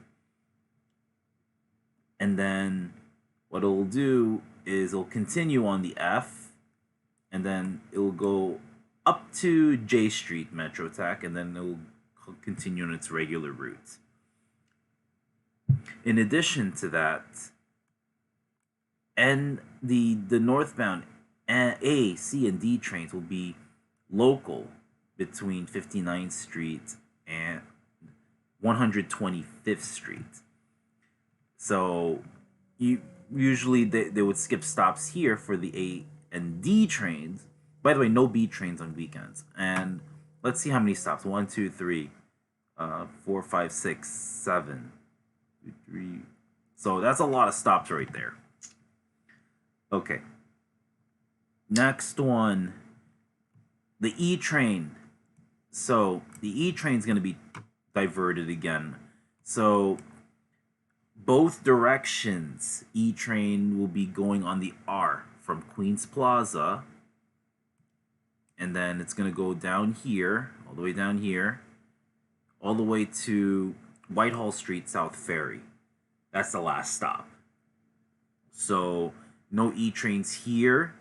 And then what it'll do is it'll continue on the F, and then it'll go up to J Street Metro Tech, and then it'll continue on its regular route. In addition to that, and the northbound A, C, and D trains will be local between 59th Street and 125th Street. So usually they would skip stops here for the A and D trains. By the way, no B trains on weekends. And let's see how many stops. 1, 2, 3, 4, 5, 6, 7, 2, 3. So that's a lot of stops right there. Okay. Next one, the E train. So the E train is going to be diverted again. So both directions, E train will be going on the R from Queens Plaza, and then it's going to go down here, all the way down here, all the way to Whitehall Street, South Ferry. That's the last stop. So no E trains here.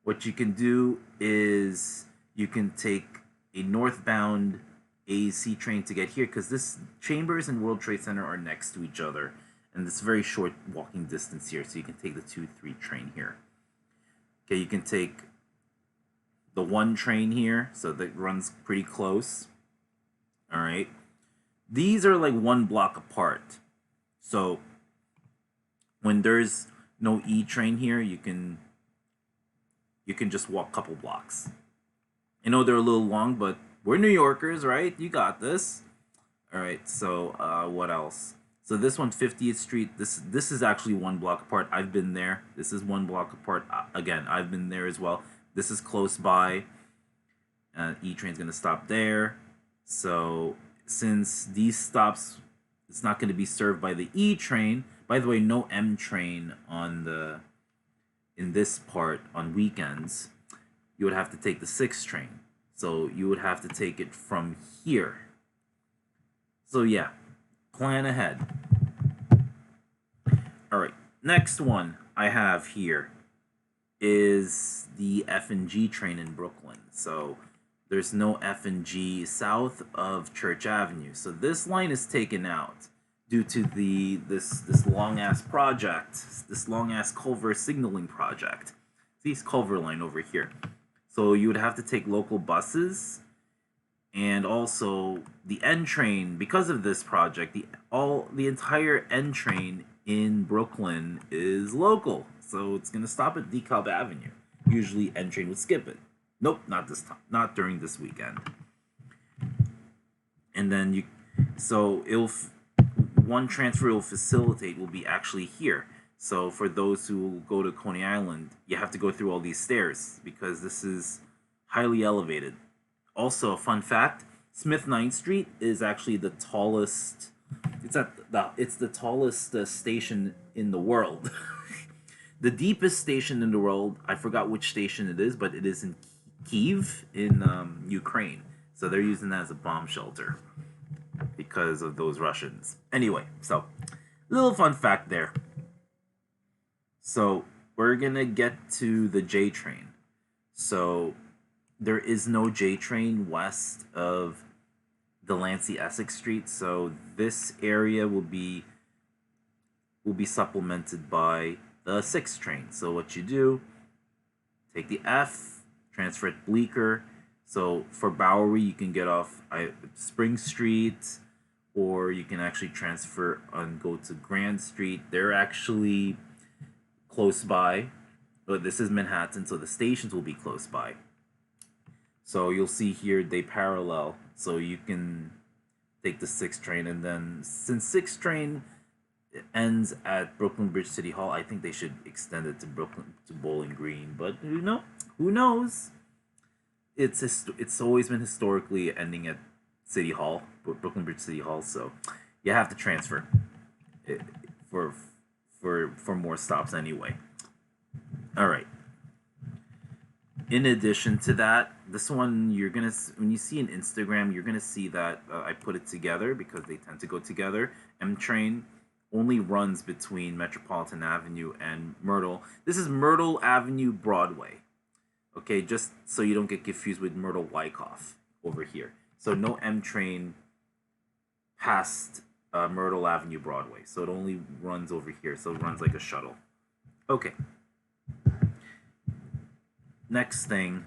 What you can do is you can take a northbound AEC train to get here, because this Chambers and World Trade Center are next to each other, and it's very short walking distance here. So you can take the 2-3 train here. Okay, you can take the 1 train here, so that runs pretty close. All right, these are like 1 block apart. So when there's no E train here, you can just walk a couple blocks. I know they're a little long, but we're New Yorkers, right? You got this. All right, so what else? So this one, 50th Street, this is actually 1 block apart. I've been there. This is 1 block apart. Again, I've been there as well. This is close by. E train's gonna stop there. So since these stops, it's not gonna be served by the E train. By the way, no M train in this part on weekends. You would have to take the 6 train. So you would have to take it from here. So yeah, plan ahead. All right, next one I have here is the F&G train in Brooklyn. So there's no F&G south of Church Avenue. So this line is taken out due to this long ass project, this long ass Culver signaling project. This Culver line over here. So you would have to take local buses, and also the N train, because of this project, the entire N train in Brooklyn is local. So it's gonna stop at DeKalb Avenue. Usually N train would skip it. Nope, not this time. Not during this weekend. And then one transfer it will facilitate will be actually here. So for those who go to Coney Island, you have to go through all these stairs because this is highly elevated. Also, fun fact, Smith 9th Street is actually the tallest, it's the tallest station in the world. The deepest station in the world, I forgot which station it is, but it is in Kyiv in Ukraine. So they're using that as a bomb shelter because of those Russians. Anyway, so little fun fact there. So we're gonna get to the J train. So there is no J train west of Delancey Essex Street. So this area will be supplemented by the 6 train. So what you do, take the F, transfer at Bleecker. So for Bowery, you can get off Spring Street, or you can actually transfer and go to Grand Street. They're actually close by, but this is Manhattan, so the stations will be close by. So you'll see here they parallel, so you can take the 6 train, and then since 6 train ends at Brooklyn Bridge City Hall, I think they should extend it to Bowling Green, but who knows? It's always been historically ending at City Hall, Brooklyn Bridge City Hall, so you have to transfer it for more stops anyway. All right. In addition to that, this one when you see an Instagram, you're gonna see that I put it together because they tend to go together. M train only runs between Metropolitan Avenue and Myrtle. This is Myrtle Avenue Broadway. Okay, just so you don't get confused with Myrtle Wyckoff over here. So no M train past Myrtle Avenue Broadway. So it only runs over here. So it runs like a shuttle. Okay. Next thing,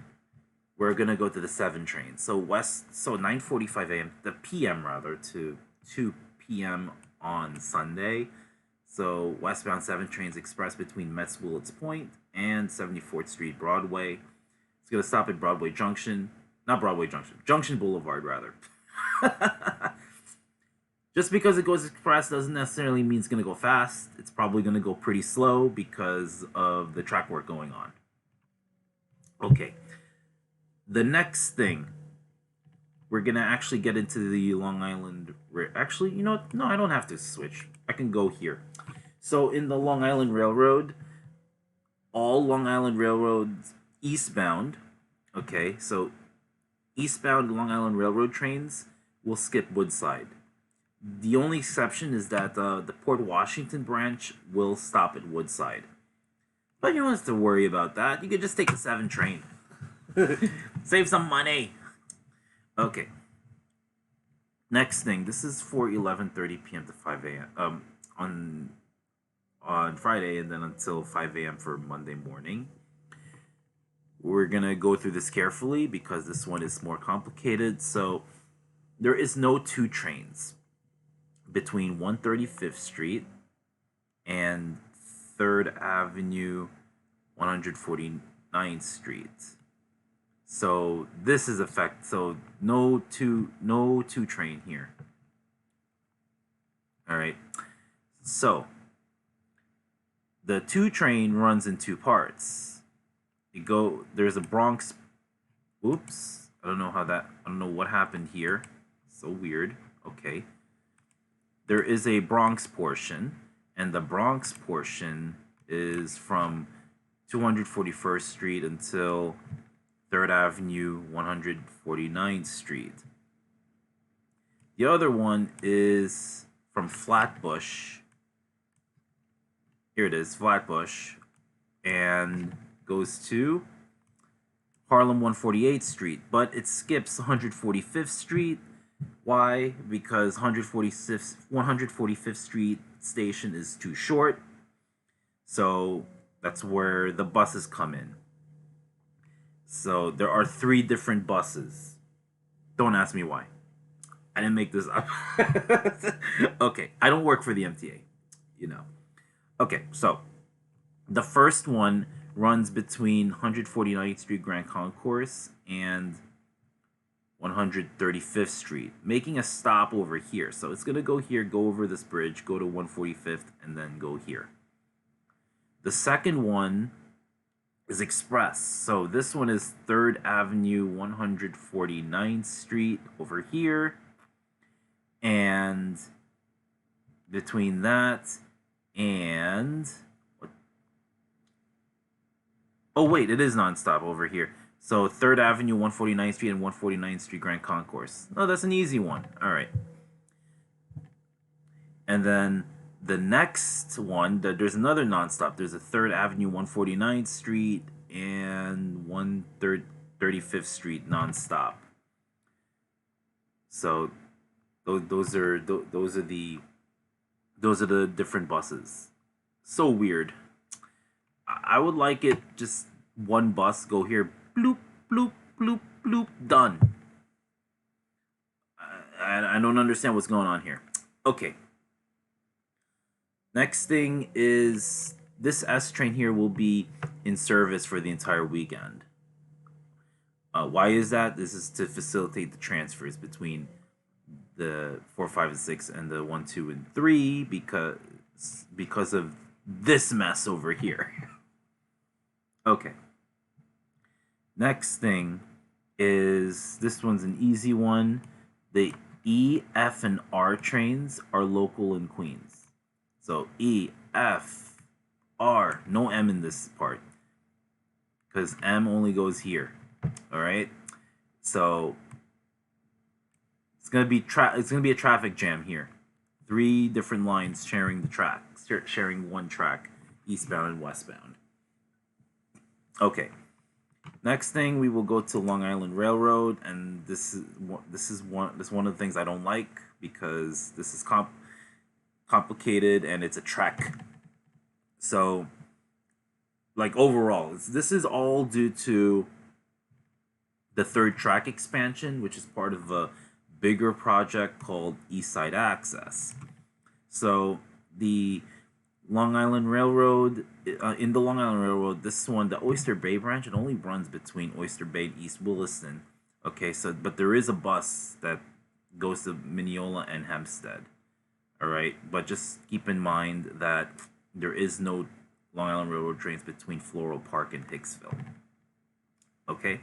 we're gonna go to the 7 train. So 9:45 a.m. the p.m. rather to 2 p.m. on Sunday. So westbound 7 trains express between Metz Willets Point and 74th Street Broadway. It's gonna stop at Broadway Junction. Not Broadway Junction. Junction Boulevard, rather. Just because it goes express doesn't necessarily mean it's going to go fast. It's probably going to go pretty slow because of the track work going on. Okay. The next thing, we're going to actually get into the Long Island... Actually, no, I don't have to switch. I can go here. So in the Long Island Railroad, all Long Island Railroads eastbound, okay, so eastbound Long Island Railroad trains will skip Woodside. The only exception is that the Port Washington branch will stop at Woodside. But you don't have to worry about that. You could just take the 7 train. Save some money. Okay. Next thing. This is for 11:30 p.m. to 5 a.m. On Friday, and then until 5 a.m. for Monday morning. We're gonna go through this carefully because this one is more complicated. So there is no 2 trains between 135th Street and 3rd Avenue, 149th Street. So this is effect. So no two train here. All right. So the 2 train runs in 2 parts. There's a Bronx. Oops. I don't know what happened here. So weird. Okay. There is a Bronx portion, and the Bronx portion is from 241st Street until 3rd Avenue, 149th Street. The other one is from Flatbush. Here it is, Flatbush, and goes to Harlem 148th Street, but it skips 145th Street. Why? Because 145th Street station is too short. So that's where the buses come in. So there are 3 different buses. Don't ask me why. I didn't make this up. Okay, I don't work for the MTA, you know. Okay, so the first one runs between 149th Street Grand Concourse and 135th Street, making a stop over here. So it's going to go here, go over this bridge, go to 145th, and then go here. The second one is express. So this one is 3rd Avenue, 149th Street over here. And between that and... Oh, wait, it is nonstop over here. So 3rd Avenue, 149th Street, and 149th Street Grand Concourse. Oh, that's an easy one. All right. And then the next one, there's another nonstop. There's a 3rd Avenue, 149th Street, and 135th Street nonstop. So those are the different buses. So weird. I would like it just one bus go here, bloop bloop bloop bloop, done. I don't understand what's going on here. Okay. Next thing is this S train here will be in service for the entire weekend. Why is that? This is to facilitate the transfers between the 4, 5, and 6 and the 1, 2, and 3 because of this mess over here. Okay. Next thing is this one's an easy one. The E, F, and R trains are local in Queens. So E, F, R, no M in this part because M only goes here. All right. So it's gonna be a traffic jam here. 3 different lines sharing the track, sharing one track, eastbound and westbound. Okay. Next thing, we will go to Long Island Railroad, and this is one of the things I don't like because this is complicated and it's a trek. So, like overall, this is all due to the 3rd track expansion, which is part of a bigger project called East Side Access. So the Long Island Railroad, in the Long Island Railroad, this one, the Oyster Bay branch, it only runs between Oyster Bay and East Williston. Okay, so, but there is a bus that goes to Mineola and Hempstead. All right, but just keep in mind that there is no Long Island Railroad trains between Floral Park and Hicksville. Okay,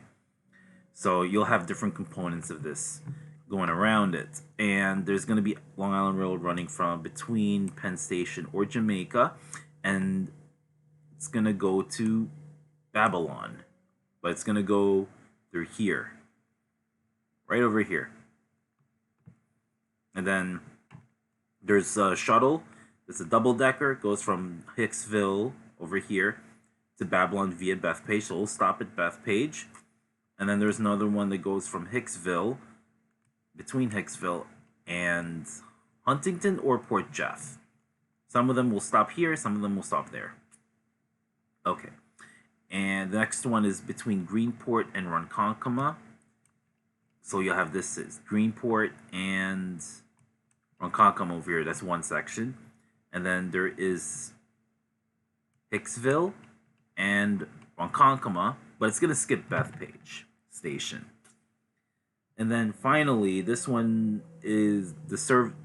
so you'll have different components of this going around it, and there's going to be Long Island Railroad running from between Penn Station or Jamaica, and it's going to go to Babylon, but it's going to go through here, right over here, and then There's a shuttle. It's a double-decker. It goes from Hicksville over here to Babylon via Bethpage. So we'll stop at Bethpage. And then there's another one that goes from Hicksville, between Hicksville and Huntington or Port Jeff. Some of them will stop here, some of them will stop there. Okay. And the next one is between Greenport and Ronkonkoma. So you'll have this is Greenport and Ronkonkoma over here. That's one section. And then there is Hicksville and Ronkonkoma, but it's going to skip Bethpage Station. And then finally, this one is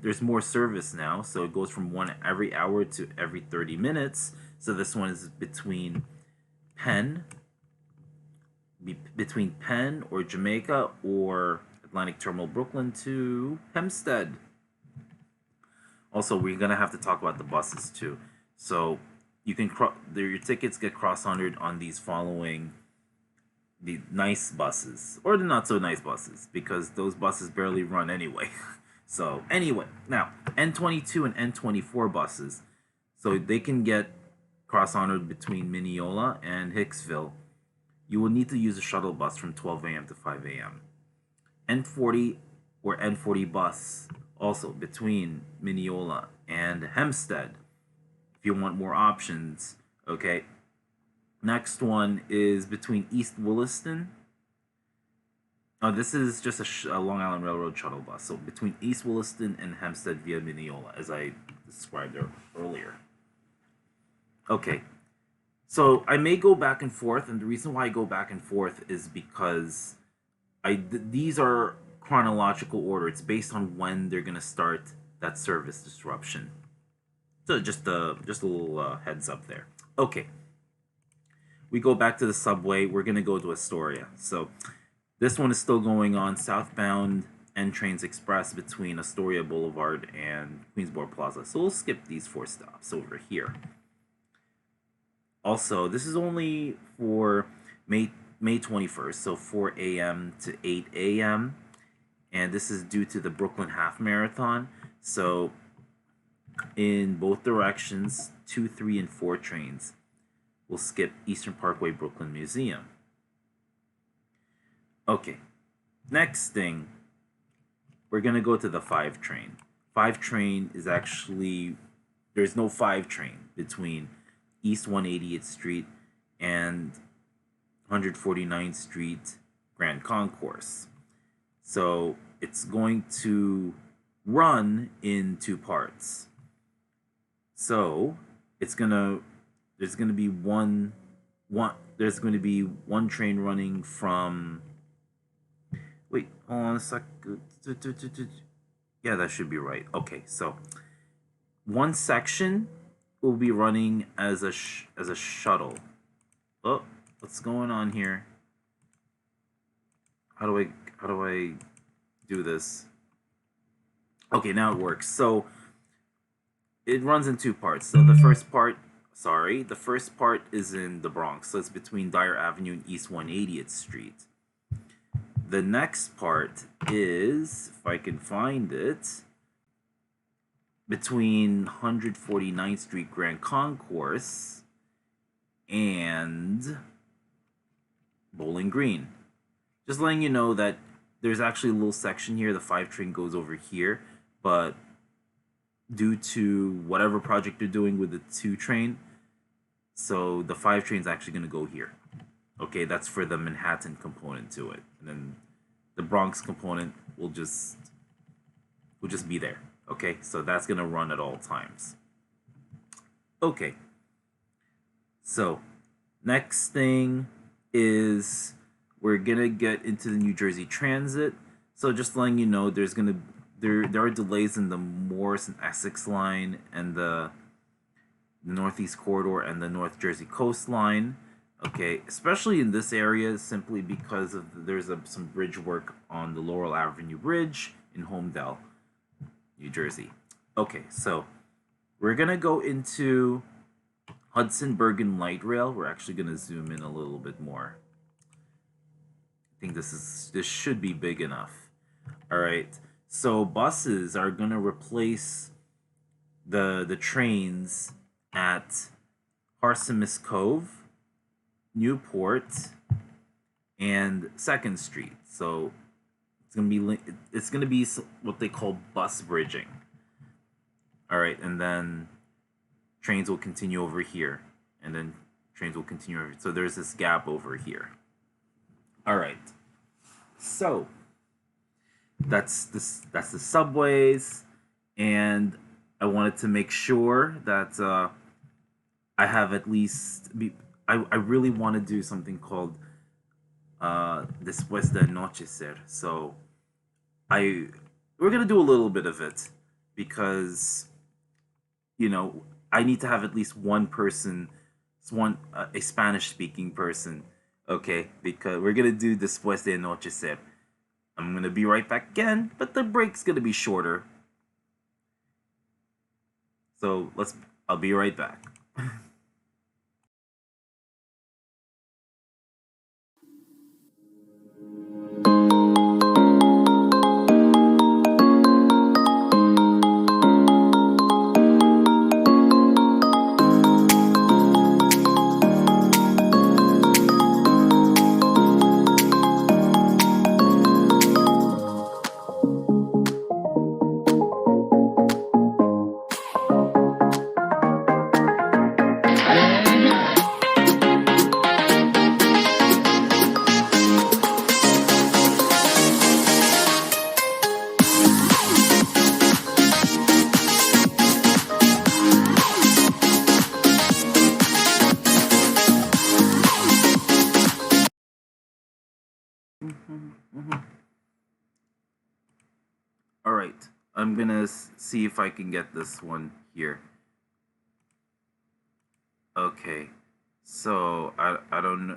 there's more service now, so it goes from one every hour to every 30 minutes. So this one is between Penn or Jamaica or Atlantic Terminal Brooklyn to Hempstead. Also, we're gonna have to talk about the buses too. So you can your tickets get cross-honored on these following the nice buses or the not so nice buses, because those buses barely run anyway. So anyway, now N22 and N24 buses, so they can get cross-honored between Mineola and Hicksville. You will need to use a shuttle bus from 12 a.m. to 5 a.m. N40 or N40 bus also between Mineola and Hempstead if you want more options. Okay. Next one is between East Williston. Oh, this is just a Long Island Railroad shuttle bus. So between East Williston and Hempstead via Mineola, as I described earlier. Okay. So I may go back and forth, and the reason why I go back and forth is because these are chronological order. It's based on when they're gonna start that service disruption. So just a little heads up there. Okay. We go back to the subway. We're gonna go to Astoria. So this one is still going on. Southbound N Trains Express between Astoria Boulevard and Queensboro Plaza. So we'll skip these 4 stops over here. Also, this is only for May 21st, so 4 a.m. to 8 a.m. And this is due to the Brooklyn Half Marathon. So in both directions, 2, 3, and 4 trains will skip Eastern Parkway Brooklyn Museum. Okay, next thing, we're going to go to the 5 train. 5 train is actually, there's no 5 train between East 180th Street and 149th Street Grand Concourse. So it's going to run in 2 parts. So there's going to be one train running from, wait, hold on a sec. Yeah, that should be right. Okay, so one section will be running as a shuttle. Oh, what's going on here? How do I do this? Okay, now it works. So it runs in 2 parts. So the first part is in the Bronx. So it's between Dyer Avenue and East 180th Street. The next part is, if I can find it, between 149th Street Grand Concourse and Bowling Green. Just letting you know that there's actually a little section here. The 5 train goes over here, but due to whatever project they're doing with the 2 train, so the 5 train is actually going to go here. Okay, that's for the Manhattan component to it, and then the Bronx component will just be there. Okay, so that's going to run at all times. Okay, so next thing is we're going to get into the New Jersey Transit. So just letting you know, there are delays in the Morris and Essex line and the Northeast Corridor and the North Jersey Coast line. Okay, especially in this area, simply because there's some bridge work on the Laurel Avenue Bridge in Homedale, New Jersey. Okay, so we're gonna go into Hudson Bergen Light Rail. We're actually gonna zoom in a little bit more. I think this should be big enough. All right, so buses are gonna replace the trains at Harsimus Cove, Newport, and 2nd Street. So it's gonna be what they call bus bridging. All right, and then trains will continue over here, and then trains will continue over. So there's this gap over here. All right, so that's the subways, and I wanted to make sure that I have at least I really want to do something called Después de Anochecer. So we're gonna do a little bit of it because I need to have at least one person, a Spanish speaking person, okay? Because we're gonna do Después de Anochecer. I'm gonna be right back again, but the break's gonna be shorter. So I'll be right back. All right, I'm gonna see if I can get this one here. Okay, so I don't know.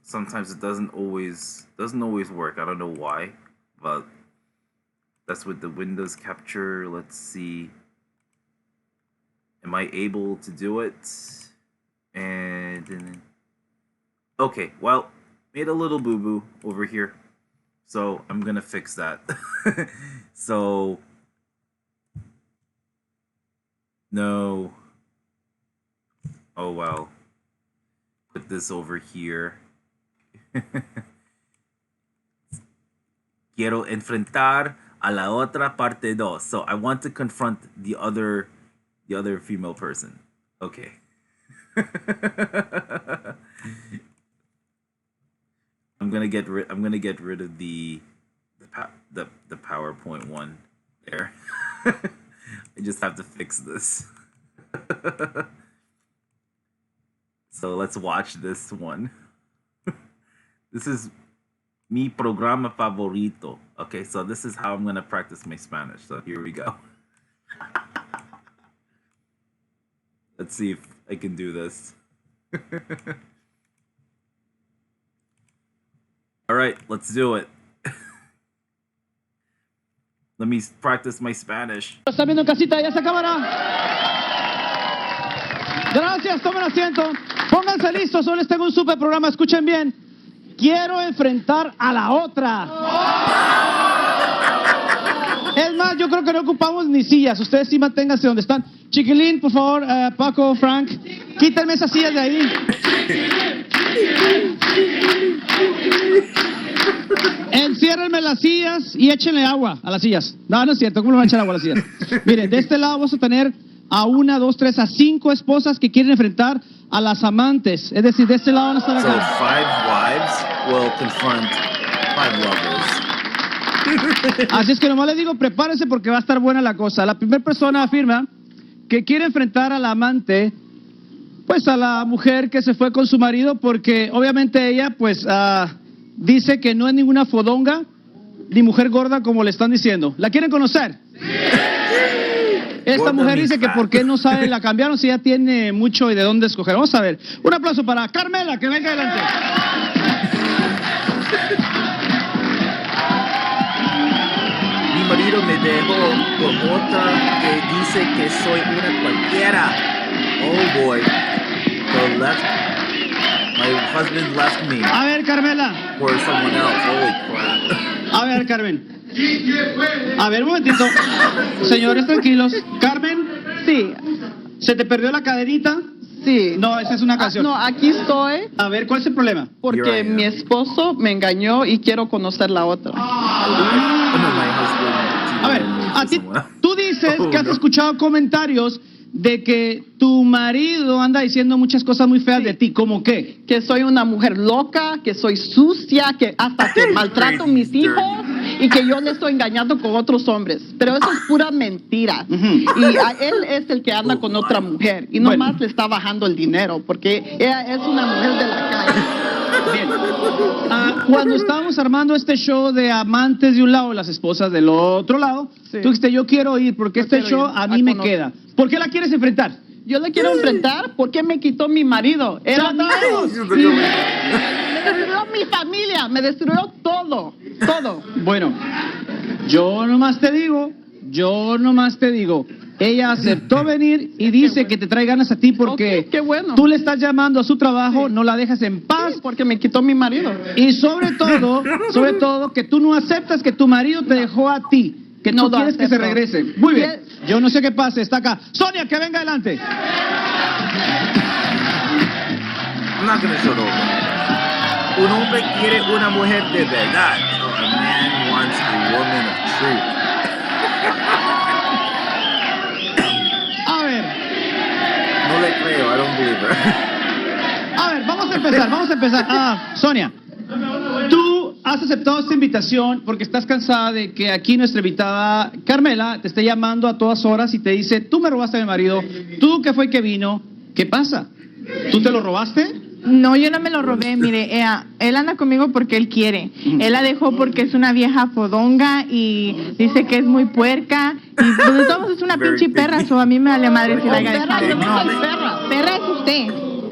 Sometimes it doesn't always work. I don't know why, but that's with the Windows capture. Let's see. Am I able to do it? And then, okay, well, made a little boo-boo over here, so I'm gonna fix that. So no, oh well, put this over here. Quiero enfrentar a la otra parte dos. So I want to confront the other female person. Okay. I'm gonna get rid of the PowerPoint one there. I just have to fix this. So let's watch this one. This is mi programa favorito. Okay, so this is how I'm gonna practice my Spanish. So here we go. Let's see if I can do this. All right, let's do it. Let me practice my Spanish. Está viendo en casita, ya se acabará. Gracias, tomen asiento. Pónganse listos, hoy les tengo un super programa, escuchen bien. Quiero enfrentar a la otra. Es más, yo creo que no ocupamos ni sillas. Ustedes sí manténganse donde están. Chiquilín, por favor, Paco, Frank, quítenme esas sillas de ahí. Enciérrenme las sillas y échenle agua a las sillas. No, no es cierto, ¿cómo le van a echar agua a las sillas? Miren, de este lado vamos a tener a 1, 2, 3, a 5 esposas que quieren enfrentar a las amantes. Es decir, de este lado van a estar acá. So 5 wives will confront 5 lovers. Así es que nomás les digo, prepárense porque va a estar buena la cosa. La primera persona afirma que quiere enfrentar a la amante, pues a la mujer que se fue con su marido, porque obviamente ella, pues, dice que no es ninguna fodonga ni mujer gorda como le están diciendo. ¿La quieren conocer? Sí. Esta mujer dice que por qué no sabe, la cambiaron si ya tiene mucho y de dónde escoger. Vamos a ver. Un aplauso para Carmela, que venga adelante. Mi marido me dejó por otra que dice que soy una cualquiera. Oh boy. My husband left me. A ver, Carmela. For someone else. Holy crap. A ver, Carmen. A ver, un momentito. Señores, tranquilos. Carmen, Sí, ¿se te perdió la cadenita? sí. No, esa es una canción. No, aquí estoy A ver, ¿cuál es el problema? Here I porque am. mi esposo me engañó y quiero conocer la otra. Oh, no, my husband. A ver, a ti, tú dices que has escuchado comentarios de que tu marido anda diciendo muchas cosas muy feas de ti, ¿cómo qué? Que soy una mujer loca, que soy sucia, que hasta que maltrato a mis hijos y que yo le estoy engañando con otros hombres. Pero eso es pura mentira. Y él es el que anda con otra mujer y nomás le está bajando el dinero porque ella es una mujer de la calle. Bien. Cuando estábamos armando este show de amantes de un lado, las esposas del otro lado, Sí. tú dijiste, yo quiero ir porque Yo este quiero show ir a a mí me conocer. queda. ¿Por qué la quieres enfrentar? Yo le quiero enfrentar porque me quitó mi marido. Era mío. Me destruyó mi familia, me destruyó todo, todo. Bueno, yo nomás te digo, ella aceptó venir y dice que te trae ganas a ti porque Ok, qué bueno. tú le estás llamando a su trabajo, no la dejas en paz. Sí, porque me quitó mi marido. Y sobre todo, que tú no aceptas que tu marido te dejó a ti, que No tú lo quieres que se acepto. regrese. Muy bien, Yes. yo no sé qué pase, está acá. Sonia, que venga adelante. I'm not gonna show over. Un hombre quiere una mujer de verdad. So a man wants a woman of truth. A ver, No le creo, I don't believe her. vamos a empezar. Sonia, tú has aceptado esta invitación porque estás cansada de que aquí nuestra invitada Carmela te esté llamando a todas horas y te dice, tú me robaste a mi marido, tú que fue que vino, ¿qué pasa? ¿Tú te lo robaste? No, yo no me lo robé, mire, él anda conmigo porque él quiere. Él la dejó porque es una vieja fodonga y dice que es muy puerca. Y pues de todos modos es una Very pinche perra, picky. so a mí me vale madre si la haya Perra, dejado. yo no soy No, perra. perra es usted.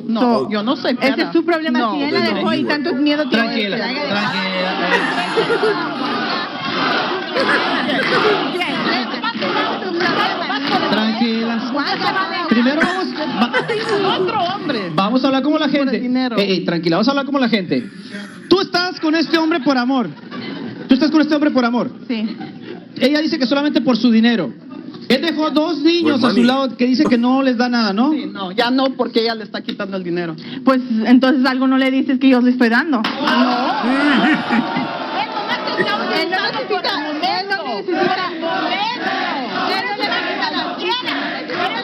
No, So, yo no soy perra. ese es su problema, No, si él la dejó y tanto miedo tiene. Tranquila, que la haya Tranquilas. Primero Otro hombre. vamos a hablar como la Por gente. el dinero. Tranquila, vamos a hablar como la gente. Tú estás con este hombre por amor. Tú estás con este hombre por amor. Sí. Ella dice que solamente por su dinero. Él dejó dos niños Por a su money. lado que dice que no les da nada, ¿no? Sí, no, ya no, porque ella le está quitando el dinero. Pues entonces algo no le dices que yo le estoy dando. Él no necesita.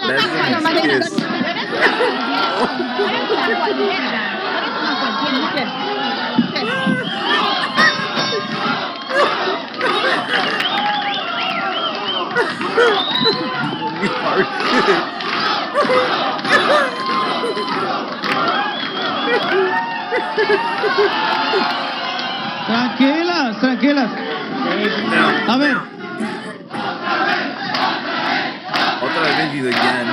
That's an excuse. Tranquilas, tranquilas. A ver, Otra vez video again.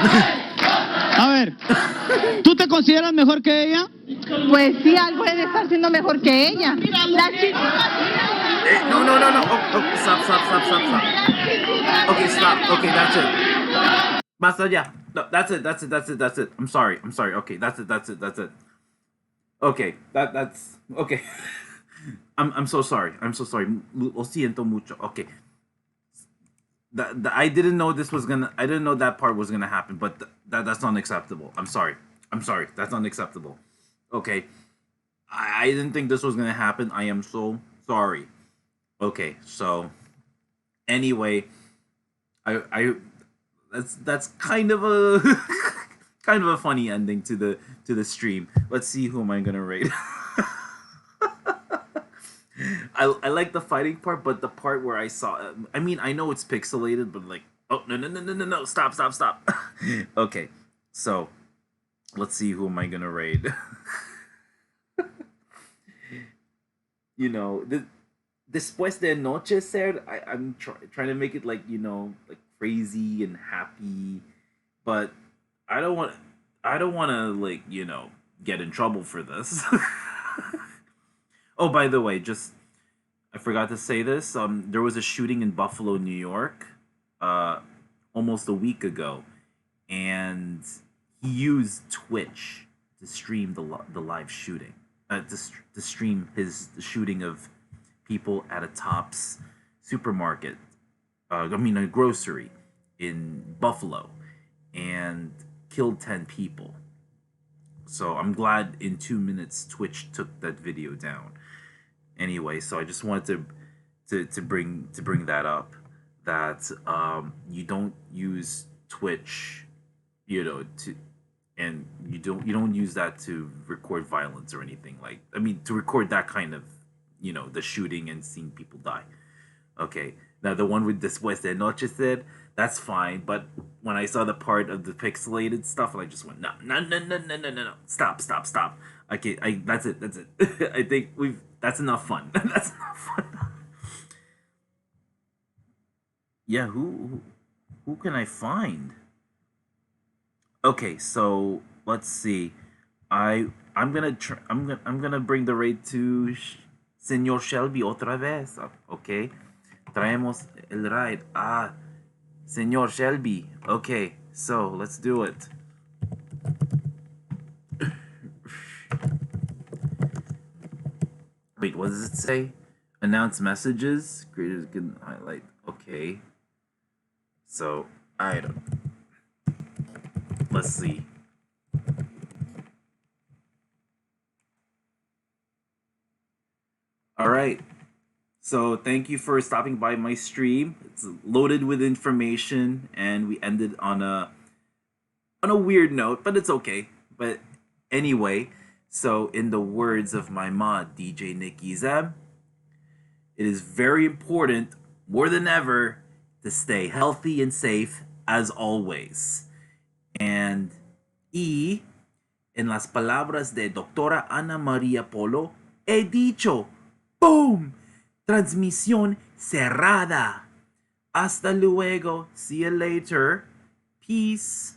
a ver. ¿Tú te consideras mejor que ella? Pues sí, algo debe estar siendo mejor que ella. La chica. No. Oh, stop. Okay, stop. Okay, that's it. Basta ya. No, that's it. I'm sorry. Okay, that's it. Okay, that's okay. I'm so sorry. Lo siento mucho. Okay. I didn't know I didn't know that part was gonna happen, but that's unacceptable. I'm sorry. That's unacceptable. Okay. I didn't think this was gonna happen. I am so sorry. Okay, so anyway, I that's kind of a kind of a funny ending to the stream. Let's see who am I gonna rate. I like the fighting part, but the part where I saw, I mean, I know it's pixelated, but like, oh no, stop. Okay, so let's see who am I gonna raid. You know, después de anochecer, I'm trying to make it like, you know, like crazy and happy, but I don't want to like, you know, get in trouble for this. Oh, by the way, I forgot to say this. There was a shooting in Buffalo, New York, almost a week ago, and he used Twitch to stream the live shooting, to stream the shooting of people at a Tops supermarket, a grocery in Buffalo, and killed 10 people. So I'm glad in 2 minutes Twitch took that video down. Anyway, so I just wanted to bring that up, that you don't use Twitch, to and you don't use that to record violence or anything, like, I mean, to record that kind of, the shooting and seeing people die. Okay, now the one with Después de Noche said, that's fine, but when I saw the part of the pixelated stuff, I just went, no, stop. Okay, that's it. I think that's enough fun. That's enough fun. Yeah, who can I find? Okay, so let's see. I'm gonna bring the raid to Señor Shelby otra vez. Okay, traemos el raid. Señor Shelby. Okay, so let's do it. Wait, what does it say? Announce messages. Creators can highlight. Okay. So let's see. All right. So thank you for stopping by my stream. It's loaded with information, and we ended on a weird note, but it's okay. But anyway, so in the words of my mod, DJ Nicky Zeb, it is very important, more than ever, to stay healthy and safe as always. And en las palabras de Doctora Ana María Polo, he dicho, boom, transmisión cerrada. Hasta luego. See you later. Peace.